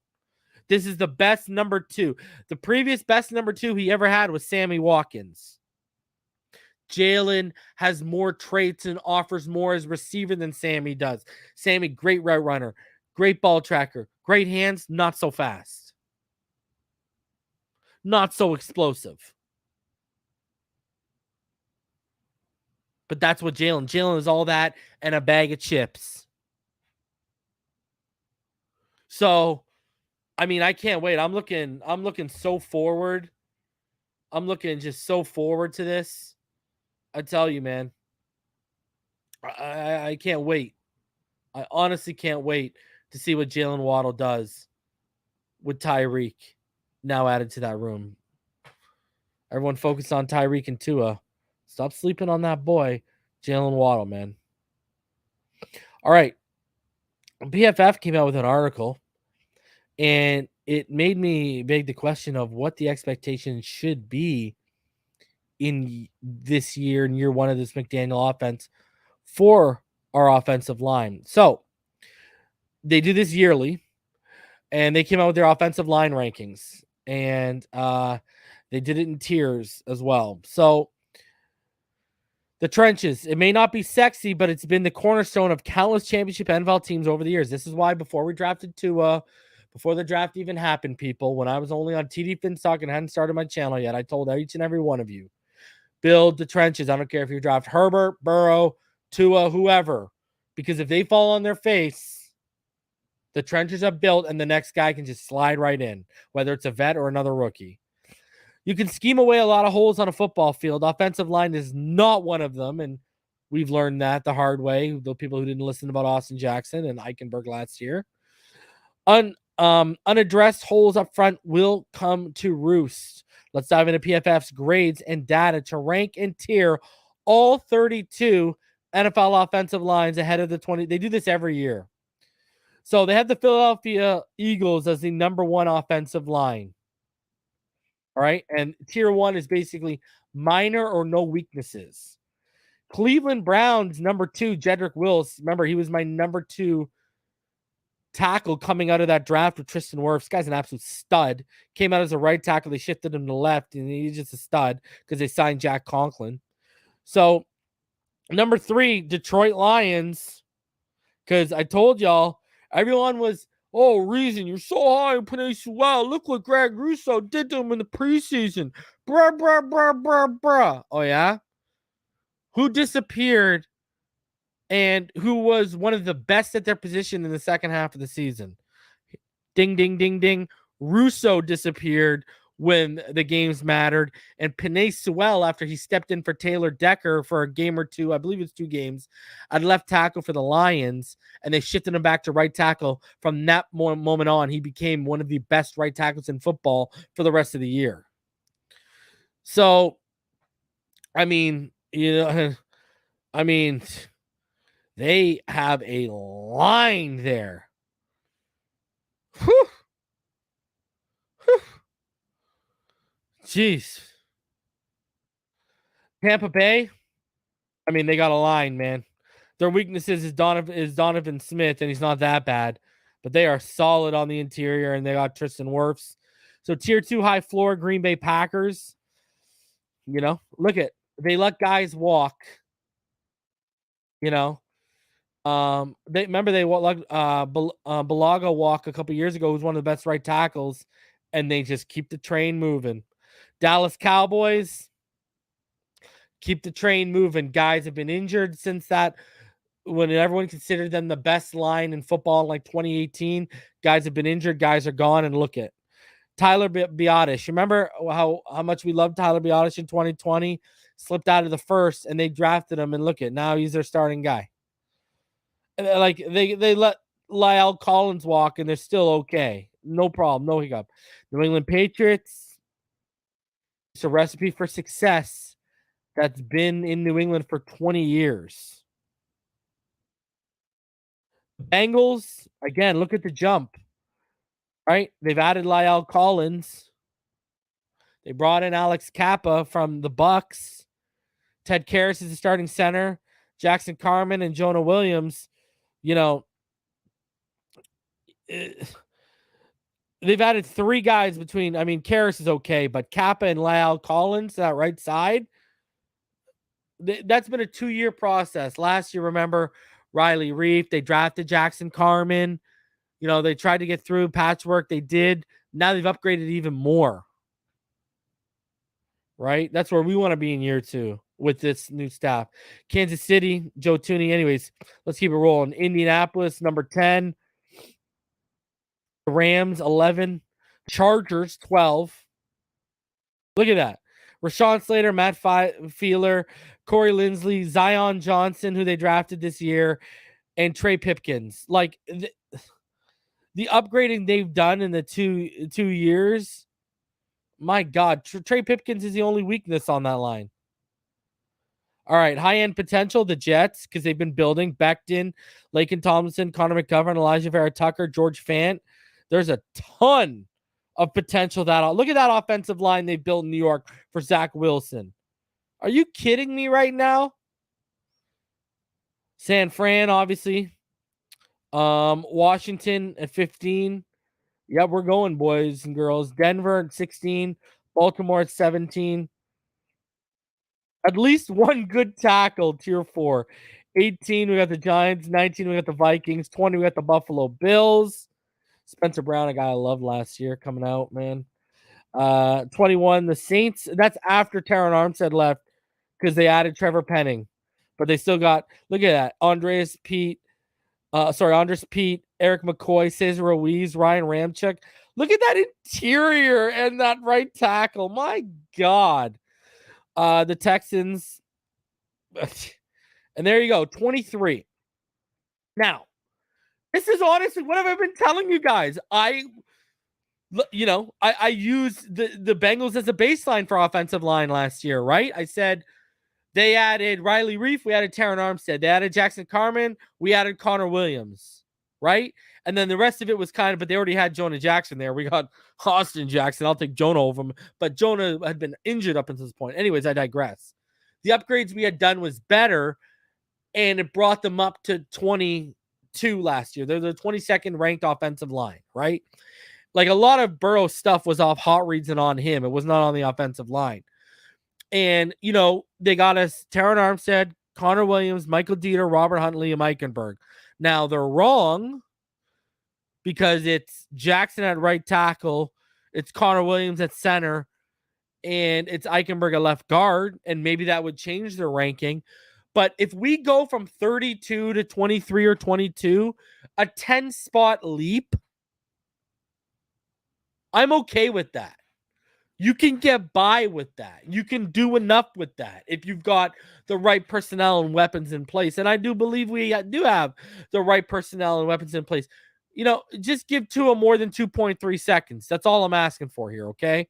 [SPEAKER 2] This is the best number 2. The previous best number 2 he ever had was Sammy Watkins. Jalen has more traits and offers more as receiver than Sammy does. Sammy, great route runner, great ball tracker, great hands, not so fast. Not so explosive. But that's what Jalen is all that and a bag of chips. So, I mean, I can't wait. I'm looking so forward. I'm looking just so forward to this. I tell you, man. I can't wait. I honestly can't wait to see what Jalen Waddle does with Tyreek now added to that room. Everyone focus on Tyreek and Tua. Stop sleeping on that boy, Jalen Waddle, man. All right. PFF came out with an article, and it made me beg the question of what the expectation should be in this year, in year one of this McDaniel offense for our offensive line. So they do this yearly, and they came out with their offensive line rankings, and they did it in tiers as well. So the trenches, it may not be sexy, but it's been the cornerstone of countless championship NFL teams over the years. This is why before we drafted Tua, before the draft even happened, people, when I was only on TD Finstock and hadn't started my channel yet, I told each and every one of you, build the trenches. I don't care if you draft Herbert, Burrow, Tua, whoever, because if they fall on their face, the trenches are built and the next guy can just slide right in, whether it's a vet or another rookie. You can scheme away a lot of holes on a football field. Offensive line is not one of them, and we've learned that the hard way. The people who didn't listen about Austin Jackson and Eichenberg last year. Unaddressed holes up front will come to roost. Let's dive into PFF's grades and data to rank and tier all 32 NFL offensive lines ahead of the 20. They do this every year. So they have the Philadelphia Eagles as the number one offensive line. All right. And tier one is basically minor or no weaknesses. Cleveland Browns, number two, Jedrick Wills. Remember, he was my number two tackle coming out of that draft with Tristan Wirfs. This guy's an absolute stud. Came out as a right tackle. They shifted him to left, and he's just a stud because they signed Jack Conklin. So, number three, Detroit Lions, because I told y'all, everyone was, oh, Reason, you're so high on Penei Sewell. Look what Greg Russo did to him in the preseason. Bruh, bruh, bruh, bruh, bruh. Oh, yeah? Who disappeared and who was one of the best at their position in the second half of the season? Ding, ding, ding, ding. Russo disappeared when the games mattered. And Penei Sewell, after he stepped in for Taylor Decker for a game or two, I believe it's 2 games, at left tackle for the Lions, and they shifted him back to right tackle. From that moment on, he became one of the best right tackles in football for the rest of the year. So, I mean, they have a line there. Whew. Whew. Jeez. Tampa Bay, they got a line, man. Their weaknesses is Donovan Smith, and he's not that bad. But they are solid on the interior, and they got Tristan Wirfs. So tier 2 high floor, Green Bay Packers. Look at, they let guys walk. They let Balaga walk a couple years ago, who's one of the best right tackles, and they just keep the train moving. Dallas Cowboys, keep the train moving. Guys have been injured since that, when everyone considered them the best line in football in like 2018. Guys have been injured, guys are gone, and look at Tyler Biadasz. Remember how much we loved Tyler Biadasz in 2020? Slipped out of the first, and they drafted him, and look at, now he's their starting guy. Like they let Lyle Collins walk, and they're still okay. No problem, no hiccup. New England Patriots, it's a recipe for success that's been in New England for 20 years. Bengals, again, look at the jump. Right? They've added Lyle Collins. They brought in Alex Kappa from the Bucks. Ted Karras is the starting center. Jackson Carman and Jonah Williams. They've added 3 guys between, Karras is okay, but Kappa and Lyle Collins, that right side, that's been a 2-year process. Last year, remember, Riley Reif, they drafted Jackson Carman. They tried to get through patchwork. They did. Now they've upgraded even more. Right? That's where we want to be in year 2 with this new staff. Kansas City, Joe Thuney. Anyways, let's keep it rolling. Indianapolis, number 10. Rams, 11. Chargers, 12. Look at that. Rashawn Slater, Matt Feeler, Corey Linsley, Zion Johnson, who they drafted this year, and Trey Pipkins. Like, the upgrading they've done in the two years, my God, Trey Pipkins is the only weakness on that line. All right, high-end potential, the Jets, because they've been building. Becton, Laken Tomlinson, Connor McGovern, Elijah Vera Tucker, George Fant. There's a ton of potential look at that offensive line they built in New York for Zach Wilson. Are you kidding me right now? San Fran, obviously. Washington at 15. Yeah, we're going, boys and girls. Denver at 16. Baltimore at 17. At least one good tackle, tier 4. 18, we got the Giants. 19, we got the Vikings. 20, we got the Buffalo Bills. Spencer Brown, a guy I loved last year, coming out, man. 21, the Saints. That's after Taron Armstead left because they added Trevor Penning. But they still got, look at that, Andres Pete, Eric McCoy, Cesar Ruiz, Ryan Ramczyk. Look at that interior and that right tackle. My God. The Texans. And there you go, 23. Now, this is honestly what have I been telling you guys. I used the Bengals as a baseline for offensive line last year, right? I said they added Riley Reif, we added Taron Armstead, they added Jackson Carman, we added Connor Williams, right? And then the rest of it was kind of, but they already had Jonah Jackson there. We got Austin Jackson. I'll take Jonah over him, but Jonah had been injured up until this point. Anyways, I digress. The upgrades we had done was better, and it brought them up to 22 last year. They're the 22nd ranked offensive line, right? Like a lot of Burrow stuff was off hot reads and on him. It was not on the offensive line. And, they got us Taron Armstead, Connor Williams, Michael Dieter, Robert Huntley, and Eichenberg. Now, they're wrong because it's Jackson at right tackle, it's Connor Williams at center, and it's Eichenberg at left guard, and maybe that would change their ranking. But if we go from 32 to 23 or 22, a 10-spot leap, I'm okay with that. You can get by with that. You can do enough with that if you've got the right personnel and weapons in place. And I do believe we do have the right personnel and weapons in place. Just give Tua more than 2.3 seconds. That's all I'm asking for here, okay?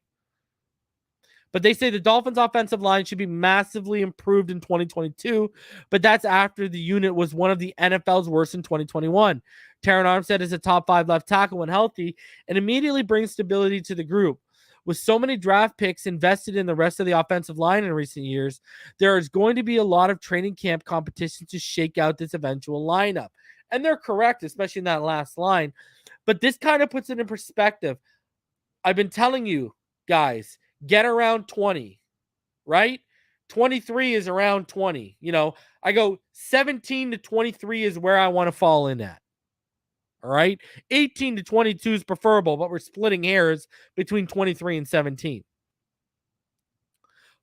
[SPEAKER 2] But they say the Dolphins' offensive line should be massively improved in 2022, but that's after the unit was one of the NFL's worst in 2021. Taron Armstead is a top 5 left tackle when healthy and immediately brings stability to the group. With so many draft picks invested in the rest of the offensive line in recent years, there is going to be a lot of training camp competition to shake out this eventual lineup. And they're correct, especially in that last line. But this kind of puts it in perspective. I've been telling you guys, get around 20, right? 23 is around 20. I go 17 to 23 is where I want to fall in at. All right. 18 to 22 is preferable, but we're splitting hairs between 23 and 17.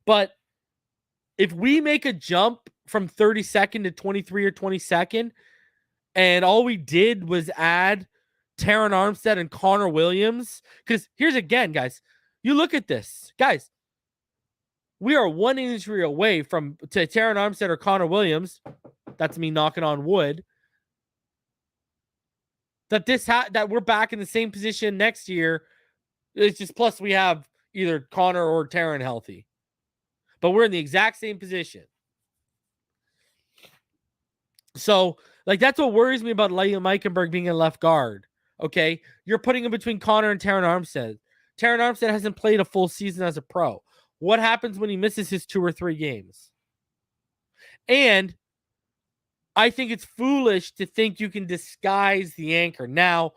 [SPEAKER 2] But if we make a jump from 32nd to 23 or 22nd, and all we did was add Taron Armstead and Connor Williams, because here's again, guys, you look at this, guys, we are one injury away to Taron Armstead or Connor Williams. That's me knocking on wood. That we're back in the same position next year. It's just plus we have either Connor or Taron healthy, but we're in the exact same position. So, that's what worries me about Liam Eichenberg being a left guard. Okay, you're putting him between Connor and Taron Armstead. Taron Armstead hasn't played a full season as a pro. What happens when he misses his 2 or 3 games? And I think it's foolish to think you can disguise the anchor. Now,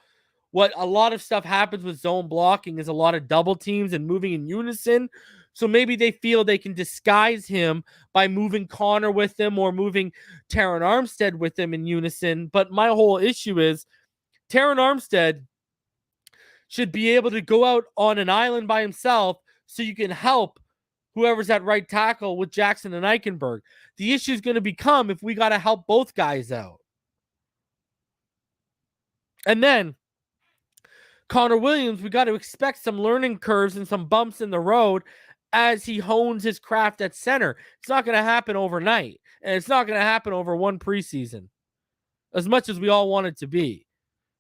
[SPEAKER 2] what a lot of stuff happens with zone blocking is a lot of double teams and moving in unison. So maybe they feel they can disguise him by moving Connor with them or moving Taron Armstead with them in unison. But my whole issue is Taron Armstead should be able to go out on an island by himself so you can help whoever's at right tackle with Jackson and Eichenberg. The issue is going to become if we got to help both guys out. And then Connor Williams, we got to expect some learning curves and some bumps in the road as he hones his craft at center. It's not going to happen overnight, and it's not going to happen over one preseason, as much as we all want it to be.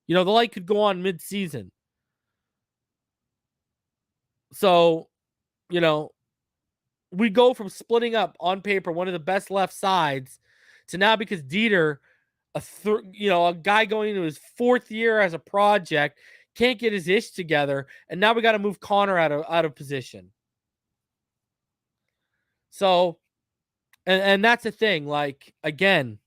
[SPEAKER 2] The light could go on mid-season. So, we go from splitting up on paper one of the best left sides to now, because Dieter, a guy going into his 4th year as a project, can't get his ish together, and now we got to move Connor out of position. So, and that's the thing. Like, again,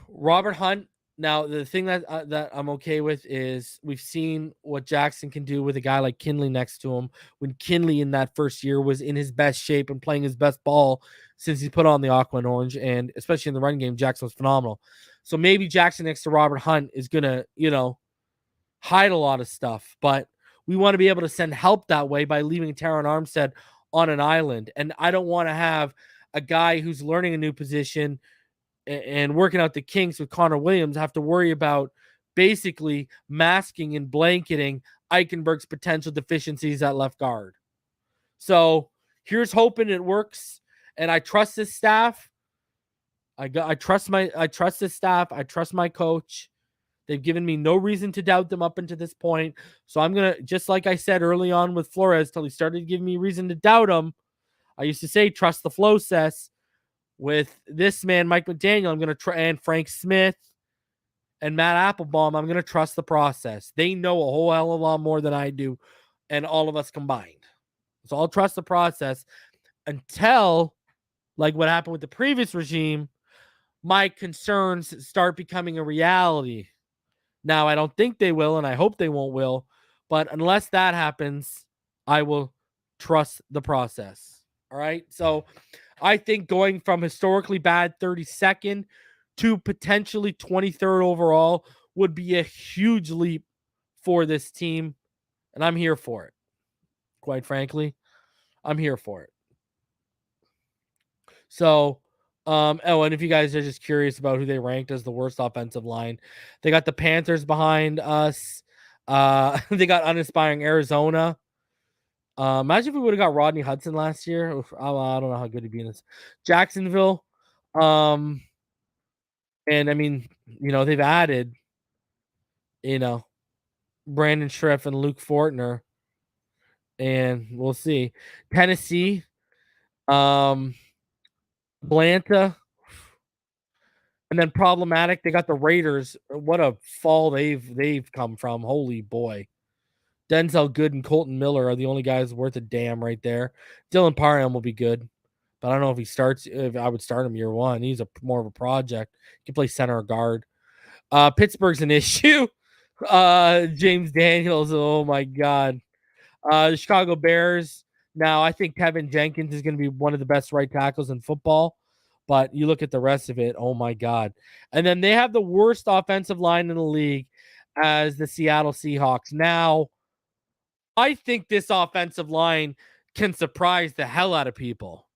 [SPEAKER 2] Robert Hunt. Now, the thing that I'm okay with is we've seen what Jackson can do with a guy like Kinley next to him. When Kinley in that first year was in his best shape and playing his best ball since he put on the aqua and orange, and especially in the run game, Jackson was phenomenal. So maybe Jackson next to Robert Hunt is gonna, hide a lot of stuff. But we want to be able to send help that way by leaving Taron Armstead on an island, and I don't want to have a guy who's learning a new position and working out the kinks with Connor Williams have to worry about basically masking and blanketing Eichenberg's potential deficiencies at left guard. So here's hoping it works. And I trust this staff. I trust this staff. I trust my coach. They've given me no reason to doubt them up until this point. So I'm going to, just like I said early on with Flores, till he started giving me reason to doubt him. I used to say, trust the flow, Sess. With this man, Mike McDaniel, I'm going to try, and Frank Smith and Matt Applebaum, I'm going to trust the process. They know a whole hell of a lot more than I do, and all of us combined. So I'll trust the process until, like what happened with the previous regime, my concerns start becoming a reality. Now, I don't think they will, and I hope they won't will, but unless that happens, I will trust the process. All right? So I think going from historically bad 32nd to potentially 23rd overall would be a huge leap for this team, and I'm here for it. Quite frankly, I'm here for it. So, and if you guys are just curious about who they ranked as the worst offensive line, they got the Panthers behind us. They got uninspiring Arizona. Imagine if we would have got Rodney Hudson last year. Oof, I don't know how good he'd be in this. Jacksonville. And I mean, they've added, Brandon Schriff and Luke Fortner. And we'll see. Tennessee. Atlanta. And then problematic. They got the Raiders. What a fall they've come from. Holy boy. Denzel Good and Colton Miller are the only guys worth a damn right there. Dylan Parham will be good, but I don't know if he starts. If I would start him year one, he's more of a project. He can play center or guard. Pittsburgh's an issue. James Daniels. Oh my God. The Chicago Bears. Now I think Kevin Jenkins is going to be one of the best right tackles in football, but you look at the rest of it. Oh my God. And then they have the worst offensive line in the league as the Seattle Seahawks. Now, I think this offensive line can surprise the hell out of people.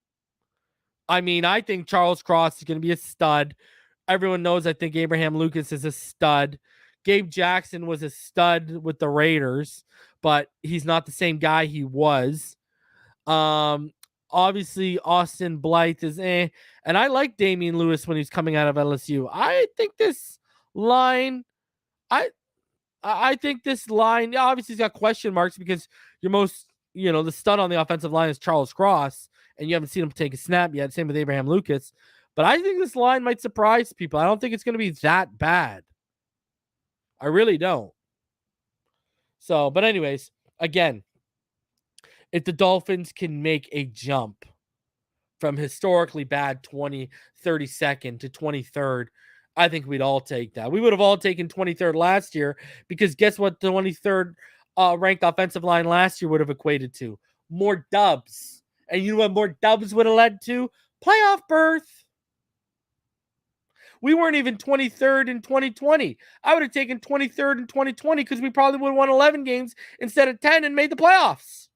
[SPEAKER 2] I mean, I think Charles Cross is going to be a stud. Everyone knows I think Abraham Lucas is a stud. Gabe Jackson was a stud with the Raiders, but he's not the same guy he was. Obviously, Austin Blythe is and I like Damian Lewis when he's coming out of LSU. I think this line, I think this line, obviously, he's got question marks because your most, the stud on the offensive line is Charles Cross, and you haven't seen him take a snap yet. Same with Abraham Lucas. But I think this line might surprise people. I don't think it's going to be that bad. I really don't. So, but anyways, again, if the Dolphins can make a jump from historically bad 32nd to 23rd, I think we'd all take that. We would have all taken 23rd last year because guess what the 23rd ranked offensive line last year would have equated to? More dubs. And you know what more dubs would have led to? Playoff berth. We weren't even 23rd in 2020. I would have taken 23rd in 2020 because we probably would have won 11 games instead of 10 and made the playoffs.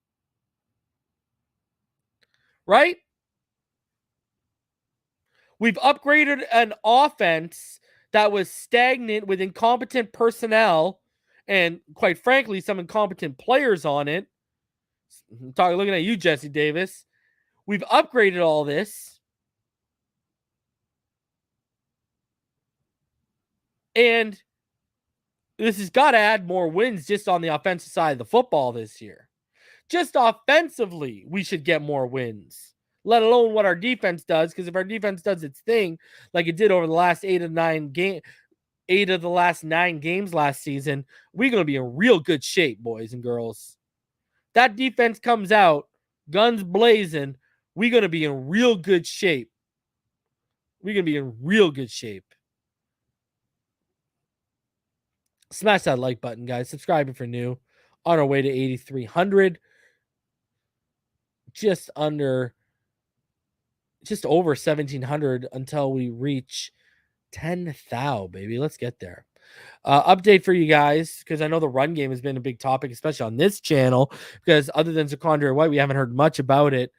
[SPEAKER 2] Right? We've upgraded an offense that was stagnant with incompetent personnel and, quite frankly, some incompetent players on it. Looking at you, Jesse Davis. We've upgraded all this. And this has got to add more wins just on the offensive side of the football this year. Just offensively, we should get more wins, let alone what our defense does. Because if our defense does its thing, like it did over the last 8 8 of the last 9 games last season, we're going to be in real good shape, boys and girls. That defense comes out, guns blazing, we're going to be in real good shape. We're going to be in real good shape. Smash that like button, guys. Subscribe if you're new. On our way to 8,300. Just over 1,700 until we reach 10,000, baby. Let's get there. Update for you guys, because I know the run game has been a big topic, especially on this channel, because other than Zaquandre White, we haven't heard much about it,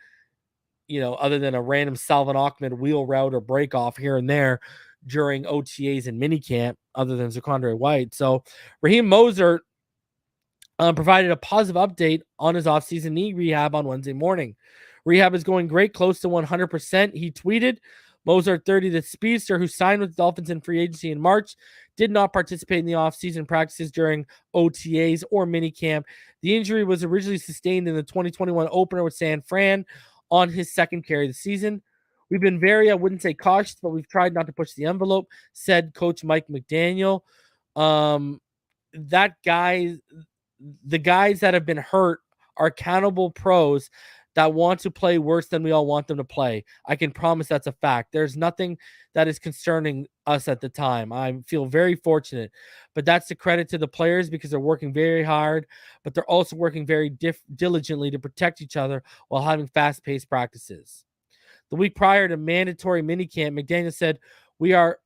[SPEAKER 2] other than a random Salvon Ahmed wheel route or break off here and there during OTAs and minicamp, other than Zaquandre White. So Raheem Mostert provided a positive update on his offseason knee rehab on Wednesday morning. Rehab is going great, close to 100%. He tweeted, Mostert 30, the speedster who signed with the Dolphins in free agency in March, did not participate in the offseason practices during OTAs or minicamp. The injury was originally sustained in the 2021 opener with San Fran on his second carry of the season. We've been very, I wouldn't say cautious, but we've tried not to push the envelope, said Coach Mike McDaniel. The guys that have been hurt are accountable pros that want to play worse than we all want them to play. I can promise that's a fact. There's nothing that is concerning us at the time. I feel very fortunate, but that's the credit to the players because they're working very hard, but they're also working very diligently to protect each other while having fast-paced practices. The week prior to mandatory minicamp, McDaniel said, we are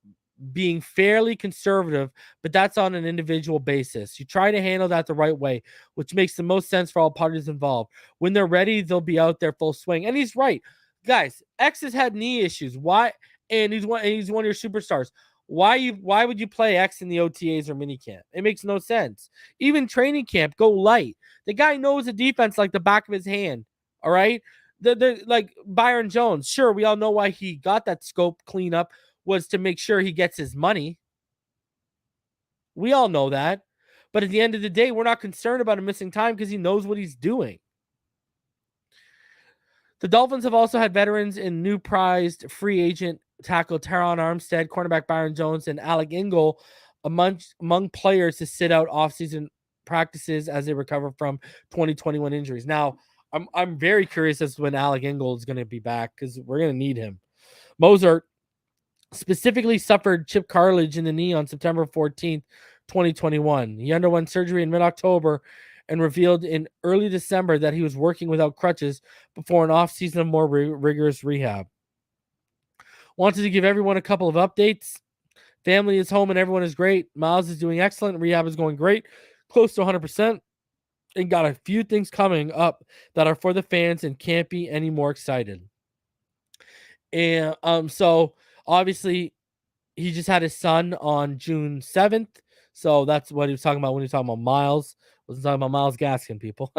[SPEAKER 2] being fairly conservative, but that's on an individual basis. You try to handle that the right way, which makes the most sense for all parties involved. When they're ready, they'll be out there full swing. And he's right. Guys, X has had knee issues. Why? And he's one of your superstars. Why would you play X in the OTAs or minicamp? It makes no sense. Even training camp, go light. The guy knows the defense like the back of his hand. All right? Like Byron Jones. Sure, we all know why he got that scope cleanup, was to make sure he gets his money. We all know that. But at the end of the day, we're not concerned about him missing time because he knows what he's doing. The Dolphins have also had veterans in new prized free agent tackle Teron Armstead, cornerback Byron Jones, and Alec Ingold among players to sit out offseason practices as they recover from 2021 injuries. Now, I'm very curious as to when Alec Ingold is going to be back because we're going to need him. Mostert specifically suffered chip cartilage in the knee on September 14th, 2021. He underwent surgery in mid-October and revealed in early December that he was working without crutches before an off-season of more rigorous rehab. Wanted to give everyone a couple of updates. Family is home and everyone is great. Miles is doing excellent. Rehab is going great, close to 100%. And got a few things coming up that are for the fans and can't be any more excited. And so obviously, he just had his son on June 7th. So that's what he was talking about when he was talking about Miles. Wasn't talking about Myles Gaskin, people.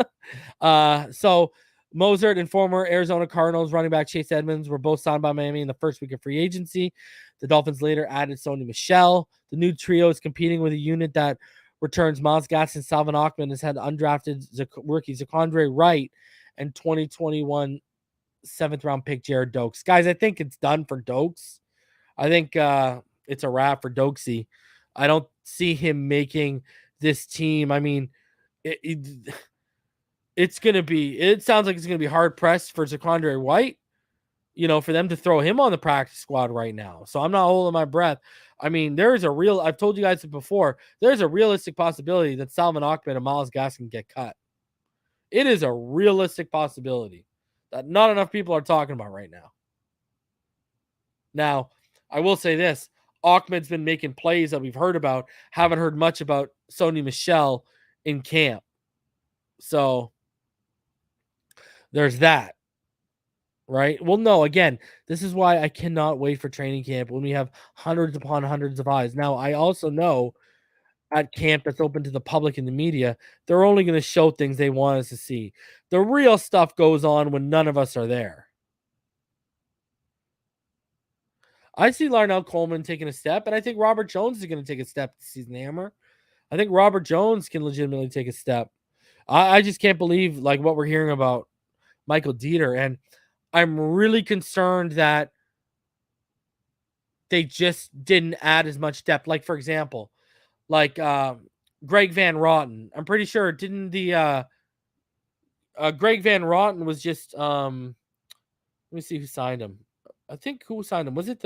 [SPEAKER 2] So Mostert and former Arizona Cardinals running back Chase Edmonds were both signed by Miami in the first week of free agency. The Dolphins later added Sony Michel. The new trio is competing with a unit that returns Myles Gaskin, Salvon Ahmed, has had undrafted rookie Zaquandre Wright, and 2021 7th-round pick Jared Dokes. Guys, I think it's done for Dokes. I think it's a wrap for Dokesy. I don't see him making this team. I mean, it's going to be – it sounds like it's going to be hard-pressed for Zaquandre White, for them to throw him on the practice squad right now. So I'm not holding my breath. I mean, there is a real – I've told you guys before, there's a realistic possibility that Salvon Ahmed and Myles Gaskin get cut. It is a realistic possibility that not enough people are talking about right now. Now, I will say this. Ahmed's been making plays that we've heard about. Haven't heard much about Sony Michel in camp. So, there's that. Right? Well, no, again, this is why I cannot wait for training camp when we have hundreds upon hundreds of eyes. Now, I also know at camp that's open to the public and the media, they're only going to show things they want us to see. The real stuff goes on when none of us are there. I see Larnell Coleman taking a step, and I think Robert Jones is going to take a step this season, Hammer. I think Robert Jones can legitimately take a step. I just can't believe what we're hearing about Michael Dieter, and I'm really concerned that they just didn't add as much depth. Like, for example, like Greg Van Roten. I'm pretty sure didn't the Greg Van Roten was just let me see who signed him. I think who signed him? Was it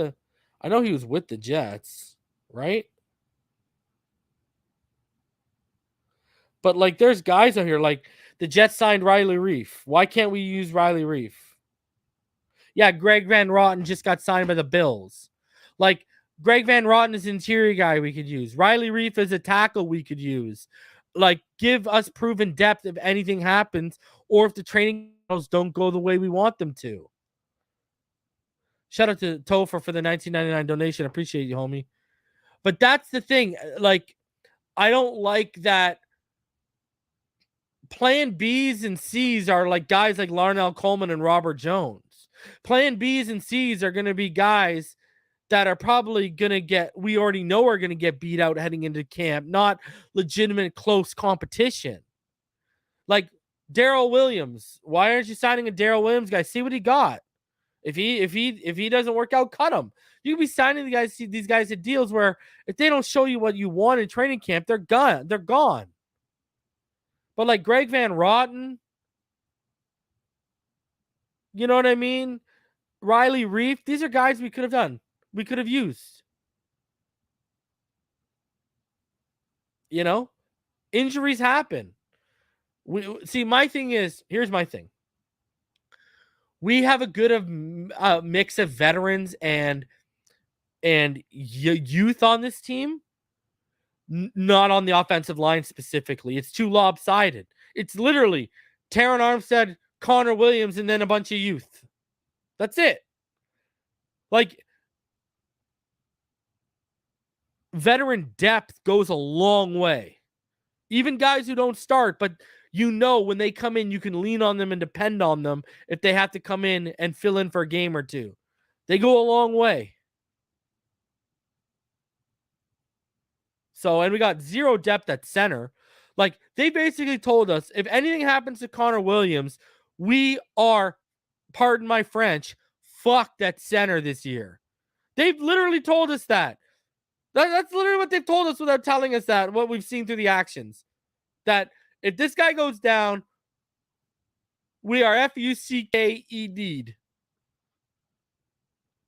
[SPEAKER 2] I know he was with the Jets, right? But like there's guys out here, like the Jets signed Riley Reef. Why can't we use Riley Reef? Yeah, Greg Van Roten just got signed by the Bills. Like Greg Van Roten is an interior guy we could use. Riley Reef is a tackle we could use. Like, give us proven depth if anything happens, or if the training don't go the way we want them to. Shout out to Topher for the $19.99 donation. Appreciate you, homie. But that's the thing. Like, I don't like that plan B's and C's are like guys like Larnell Coleman and Robert Jones. Plan B's and C's are going to be guys that are probably going to we already know are going to get beat out heading into camp, not legitimate close competition. Like Darrell Williams. Why aren't you signing a Darrell Williams guy? See what he got. If he doesn't work out, cut him. You can be signing these guys at deals where if they don't show you what you want in training camp, they're gone. They're gone. But like Greg Van Roten, you know what I mean? Riley Reef, these are guys we could have done. We could have used. You know? Injuries happen. See, my thing is, here's my thing. We have a good mix of veterans and youth on this team, not on the offensive line specifically. It's too lopsided. It's literally Terron Armstead, Connor Williams, and then a bunch of youth. That's it. Like, veteran depth goes a long way. Even guys who don't start, but you know when they come in, you can lean on them and depend on them if they have to come in and fill in for a game or two. They go a long way. So, and we got zero depth at center. Like, they basically told us, if anything happens to Connor Williams, we are, pardon my French, fucked at center this year. They've literally told us that. That's literally what they've told us without telling us that, what we've seen through the actions. That if this guy goes down, we are FUCKED'd.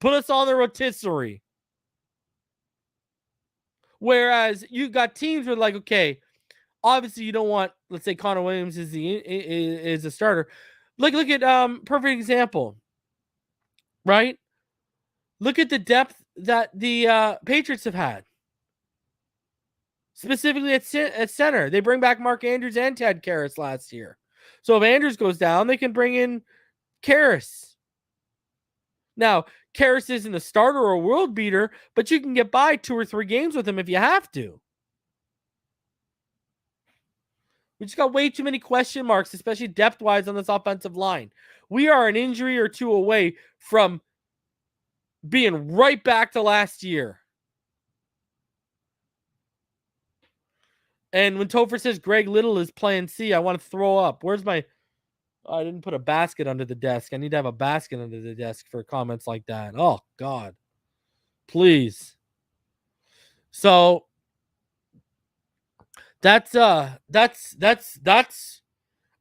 [SPEAKER 2] Put us on the rotisserie. Whereas you got teams where like, okay, obviously you don't want, let's say Connor Williams is a starter. Look at perfect example, right? Look at the depth that the Patriots have had, specifically at center. They bring back Mark Andrews and Ted Karras last year. So if Andrews goes down, they can bring in Karras. Now, Karras isn't a starter or a world beater, but you can get by 2 or 3 games with him if you have to. We just got way too many question marks, especially depth-wise on this offensive line. We are an injury or two away from being right back to last year. And when Topher says Greg Little is playing C, I want to throw up. Where's my... Oh, I didn't put a basket under the desk. I need to have a basket under the desk for comments like that. Oh, God. Please. So that's a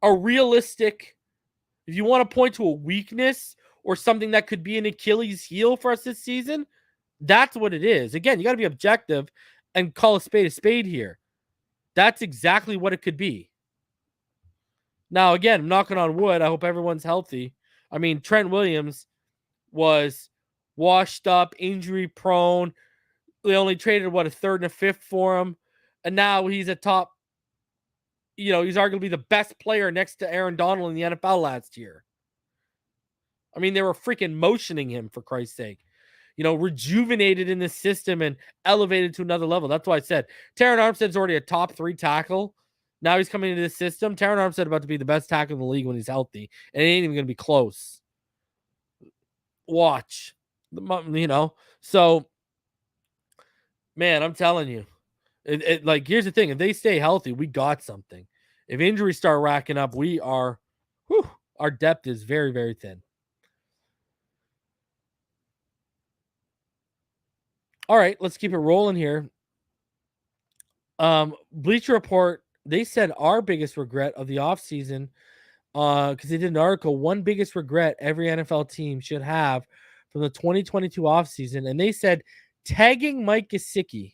[SPEAKER 2] realistic... If you want to point to a weakness or something that could be an Achilles heel for us this season, that's what it is. Again, you got to be objective and call a spade here. That's exactly what it could be. Now, again, I'm knocking on wood. I hope everyone's healthy. I mean, Trent Williams was washed up, injury prone. They only traded, a third and a fifth for him. And now he's a top, he's arguably the best player next to Aaron Donald in the NFL last year. I mean, they were freaking motioning him, for Christ's sake. Rejuvenated in this system and elevated to another level. That's why I said Terron Armstead's already a top 3 tackle. Now he's coming into this system. Terron Armstead about to be the best tackle in the league when he's healthy. And it ain't even going to be close. Watch. So, man, I'm telling you. Here's the thing. If they stay healthy, we got something. If injuries start racking up, our depth is very, very thin. All right, let's keep it rolling here. Bleacher Report, they said our biggest regret of the offseason, because they did an article, one biggest regret every NFL team should have from the 2022 offseason, and they said tagging Mike Gesicki.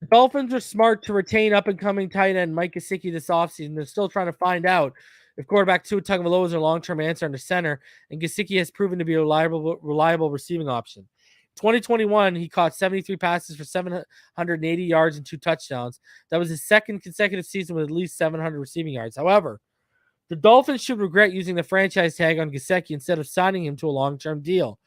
[SPEAKER 2] The Dolphins are smart to retain up-and-coming tight end Mike Gesicki this offseason. They're still trying to find out if quarterback Tua Tagovailoa is their long-term answer under center, and Gesicki has proven to be a reliable receiving option. 2021, he caught 73 passes for 780 yards and 2 touchdowns. That was his second consecutive season with at least 700 receiving yards. However, the Dolphins should regret using the franchise tag on Gesicki instead of signing him to a long-term deal.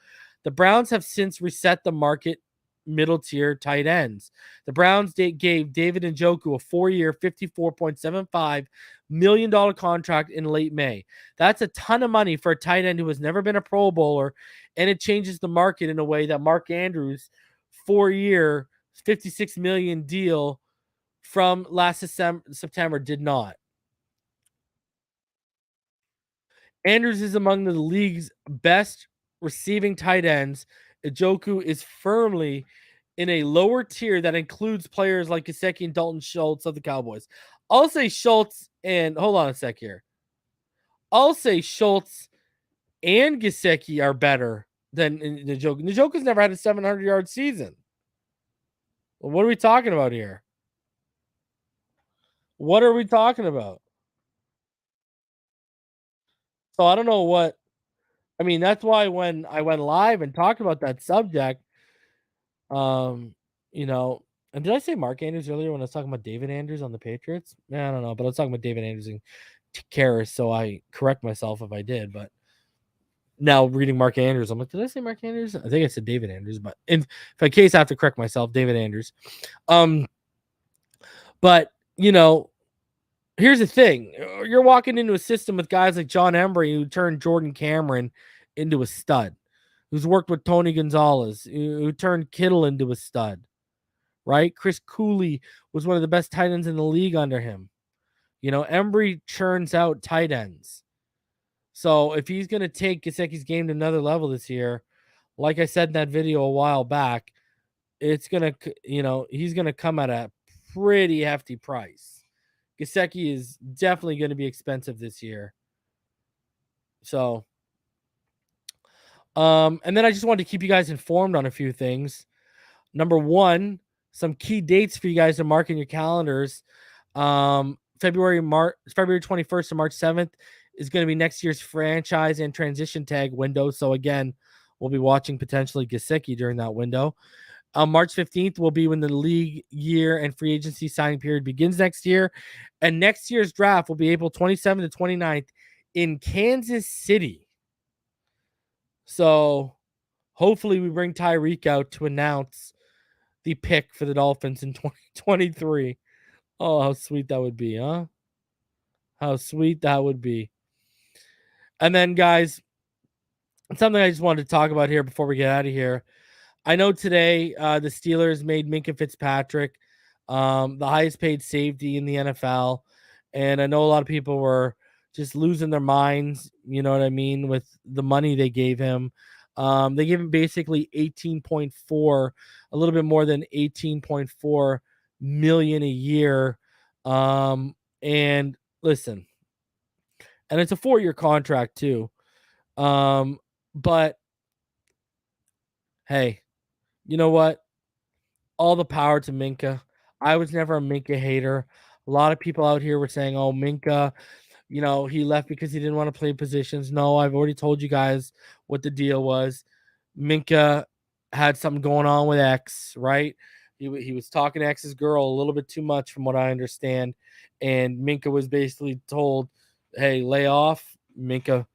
[SPEAKER 2] The Browns have since reset the market middle-tier tight ends. The Browns gave David Njoku a 4-year, $54.75 million contract in late May. That's a ton of money for a tight end who has never been a Pro Bowler, and it changes the market in a way that Mark Andrews' 4-year, $56 million deal from last September did not. Andrews is among the league's best receiving tight ends. Njoku is firmly in a lower tier that includes players like Gesicki and Dalton Schultz of the Cowboys. I'll say Schultz and hold on a sec here. I'll say Schultz and Gesicki are better than Njoku. Njoku's never had a 700-yard season. Well, what are we talking about here? What are we talking about? So I don't know what. I mean, that's why when I went live and talked about that subject, you know, and did I say Mark Andrews earlier when I was talking about David Andrews on the Patriots? I don't know, but I was talking about David Andrews and Karras, so I correct myself if I did. But now reading Mark Andrews, I'm like, did I say Mark Andrews? I think I said David Andrews, but in case I have to correct myself, David Andrews. But you know, here's the thing: you're walking into a system with guys like John Embry who turned Jordan Cameron into a stud, who's worked with Tony Gonzalez, who turned Kittle into a stud, right? Chris Cooley was one of the best tight ends in the league under him. You know, Embry churns out tight ends. So if he's going to take Gesicki's game to another level this year, like I said in that video a while back, it's going to, you know, he's going to come at a pretty hefty price. Gesicki is definitely going to be expensive this year. So, and then I just wanted to keep you guys informed on a few things. Number one, some key dates for you guys to mark in your calendars. February 21st to March 7th is going to be next year's franchise and transition tag window. So again, we'll be watching potentially Gesicki during that window. March 15th will be when the league year and free agency signing period begins next year. And next year's draft will be April 27th to 29th in Kansas City. So hopefully we bring Tyreek out to announce the pick for the Dolphins in 2023. Oh, how sweet that would be, huh? How sweet that would be. And then, guys, something I just wanted to talk about here before we get out of here. I know today the Steelers made Minkah Fitzpatrick the highest paid safety in the NFL. And I know a lot of people were just losing their minds, you know what I mean, with the money they gave him. They gave him basically 18.4, a little bit more than 18.4 million a year. And listen, and it's a 4-year contract too. But hey, you know what? All the power to Minkah. I was never a Minkah hater. A lot of people out here were saying, oh, Minkah, you know, he left because he didn't want to play positions. No, I've already told you guys what the deal was. Minkah had something going on with X, right? He was talking to X's girl a little bit too much from what I understand. And Minkah was basically told, hey, lay off. Minkah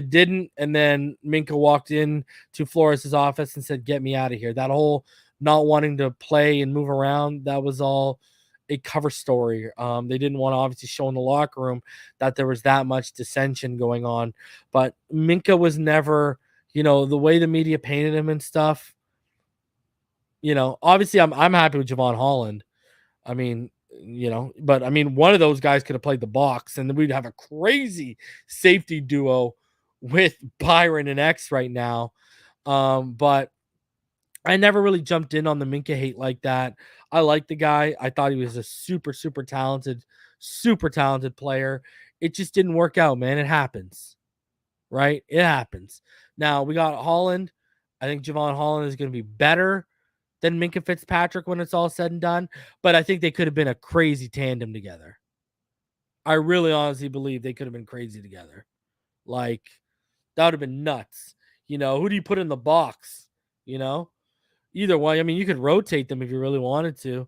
[SPEAKER 2] didn't. And then Minkah walked in to Flores' office and said, get me out of here. That whole not wanting to play and move around, that was all a cover story. They didn't want to obviously show in the locker room that there was that much dissension going on. But Minkah was never, you know, the way the media painted him and stuff. You know, obviously I'm happy with Javon Holland. I mean, you know, but I mean, one of those guys could have played the box and then we'd have a crazy safety duo with Byron and X right now. But I never really jumped in on the Minkah hate like that. I like the guy. I thought he was a super talented player. It just didn't work out, man. It happens, right? It happens. Now we got Holland. I think Javon Holland is going to be better than Minkah Fitzpatrick when it's all said and done. But I think they could have been a crazy tandem together. I really honestly believe they could have been crazy together. Like, that would have been nuts. You know, who do you put in the box? You know? Either way, I mean, you could rotate them if you really wanted to,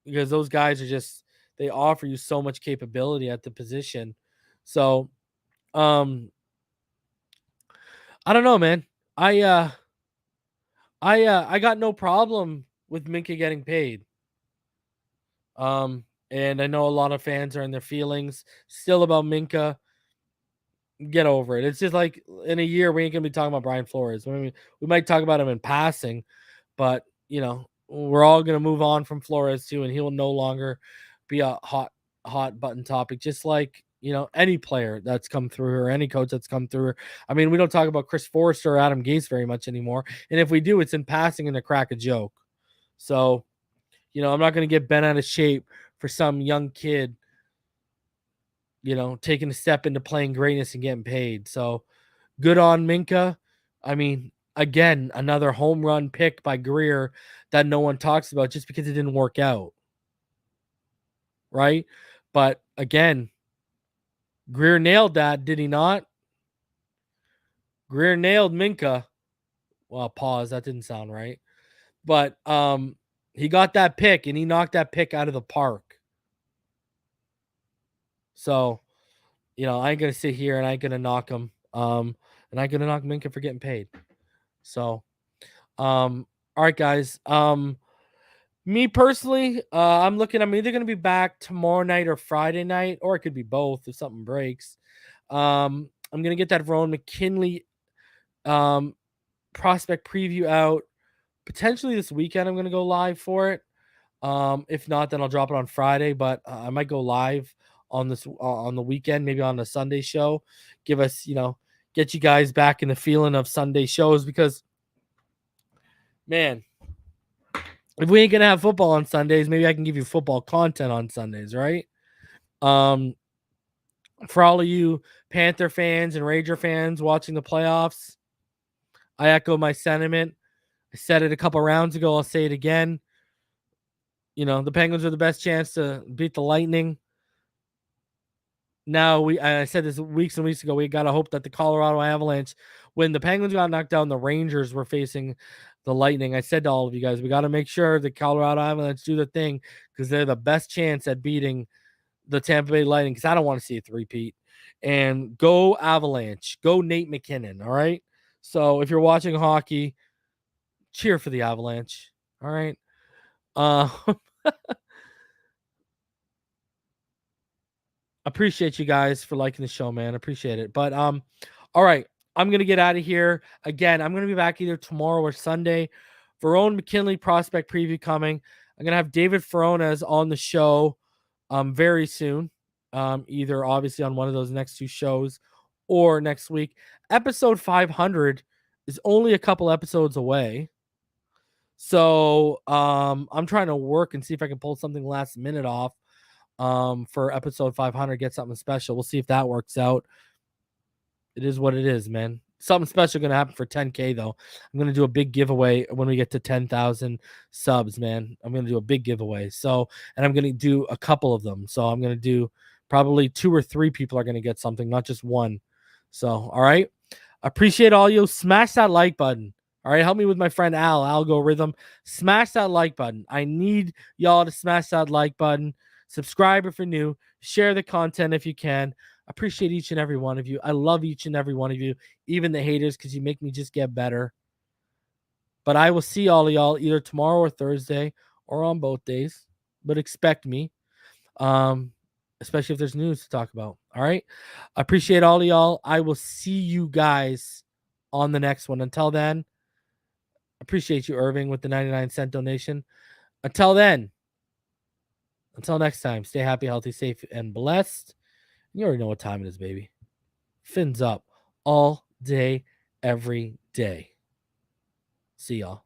[SPEAKER 2] because those guys are just, they offer you so much capability at the position. So, I don't know, man. I got no problem with Minkah getting paid. And I know a lot of fans are in their feelings still about Minkah. Get over it. It's just like in a year we ain't gonna be talking about Brian Flores. I mean, we might talk about him in passing, but you know, we're all gonna move on from Flores too, and he will no longer be a hot button topic. Just like, you know, any player that's come through or any coach that's come through. I mean, we don't talk about Chris Forrester or Adam Gase very much anymore, and if we do, it's in passing and to crack a joke. So, you know, I'm not gonna get bent out of shape for some young kid, you know, taking a step into playing greatness and getting paid. So good on Minkah. I mean, again, another home run pick by Greer that no one talks about just because it didn't work out. Right? But again, Greer nailed that, did he not? Greer nailed Minkah. Well, pause. That didn't sound right. But he got that pick and he knocked that pick out of the park. So, you know, I ain't gonna sit here and I ain't gonna knock him. And I ain't gonna knock Minkah for getting paid. So, all right, guys. Me personally, I'm either gonna be back tomorrow night or Friday night, or it could be both if something breaks. I'm gonna get that Verone McKinley prospect preview out potentially this weekend. I'm gonna go live for it. If not, then I'll drop it on Friday, but I might go live on this on the weekend, maybe on the Sunday show. Give us, you know, get you guys back in the feeling of Sunday shows, because man, if we ain't gonna have football on Sundays, maybe I can give you football content on Sundays, right? For all of you Panther fans and Ranger fans watching the playoffs, I echo my sentiment. I said it a couple rounds ago. I'll say it again. You know, the Penguins are the best chance to beat the Lightning. Now, I said this weeks and weeks ago, we got to hope that the Colorado Avalanche, when the Penguins got knocked down, the Rangers were facing the Lightning. I said to all of you guys, we got to make sure the Colorado Avalanche do the thing, because they're the best chance at beating the Tampa Bay Lightning, because I don't want to see a three-peat. And go Avalanche. Go Nate McKinnon, all right? So if you're watching hockey, cheer for the Avalanche, all right? Appreciate you guys for liking the show, man. Appreciate it. But all right, I'm gonna get out of here. Again, I'm gonna be back either tomorrow or Sunday. Verone McKinley prospect preview coming. I'm gonna have David Feronas on the show very soon. Either obviously on one of those next two shows or next week. Episode 500 is only a couple episodes away. So I'm trying to work and see if I can pull something last minute off for episode 500, get something special. We'll see if that works out. It is what it is, man. Something special going to happen for 10K though. I'm going to do a big giveaway when we get to 10,000 subs, man. I'm going to do a big giveaway. So, and I'm going to do a couple of them. So I'm going to do probably 2 or 3 people are going to get something, not just one. So, all right. Appreciate all you. Smash that like button. All right. Help me with my friend Al, Algorithm. Smash that like button. I need y'all to smash that like button. Subscribe if you're new. Share the content if you can. Appreciate each and every one of you. I love each and every one of you, even the haters, because you make me just get better. But I will see all of y'all either tomorrow or Thursday or on both days. But expect me, especially if there's news to talk about. All right. I appreciate all of y'all. I will see you guys on the next one. Until then, appreciate you, Irving, with the 99-cent donation. Until then. Until next time, stay happy, healthy, safe, and blessed. You already know what time it is, baby. Fins up all day, every day. See y'all.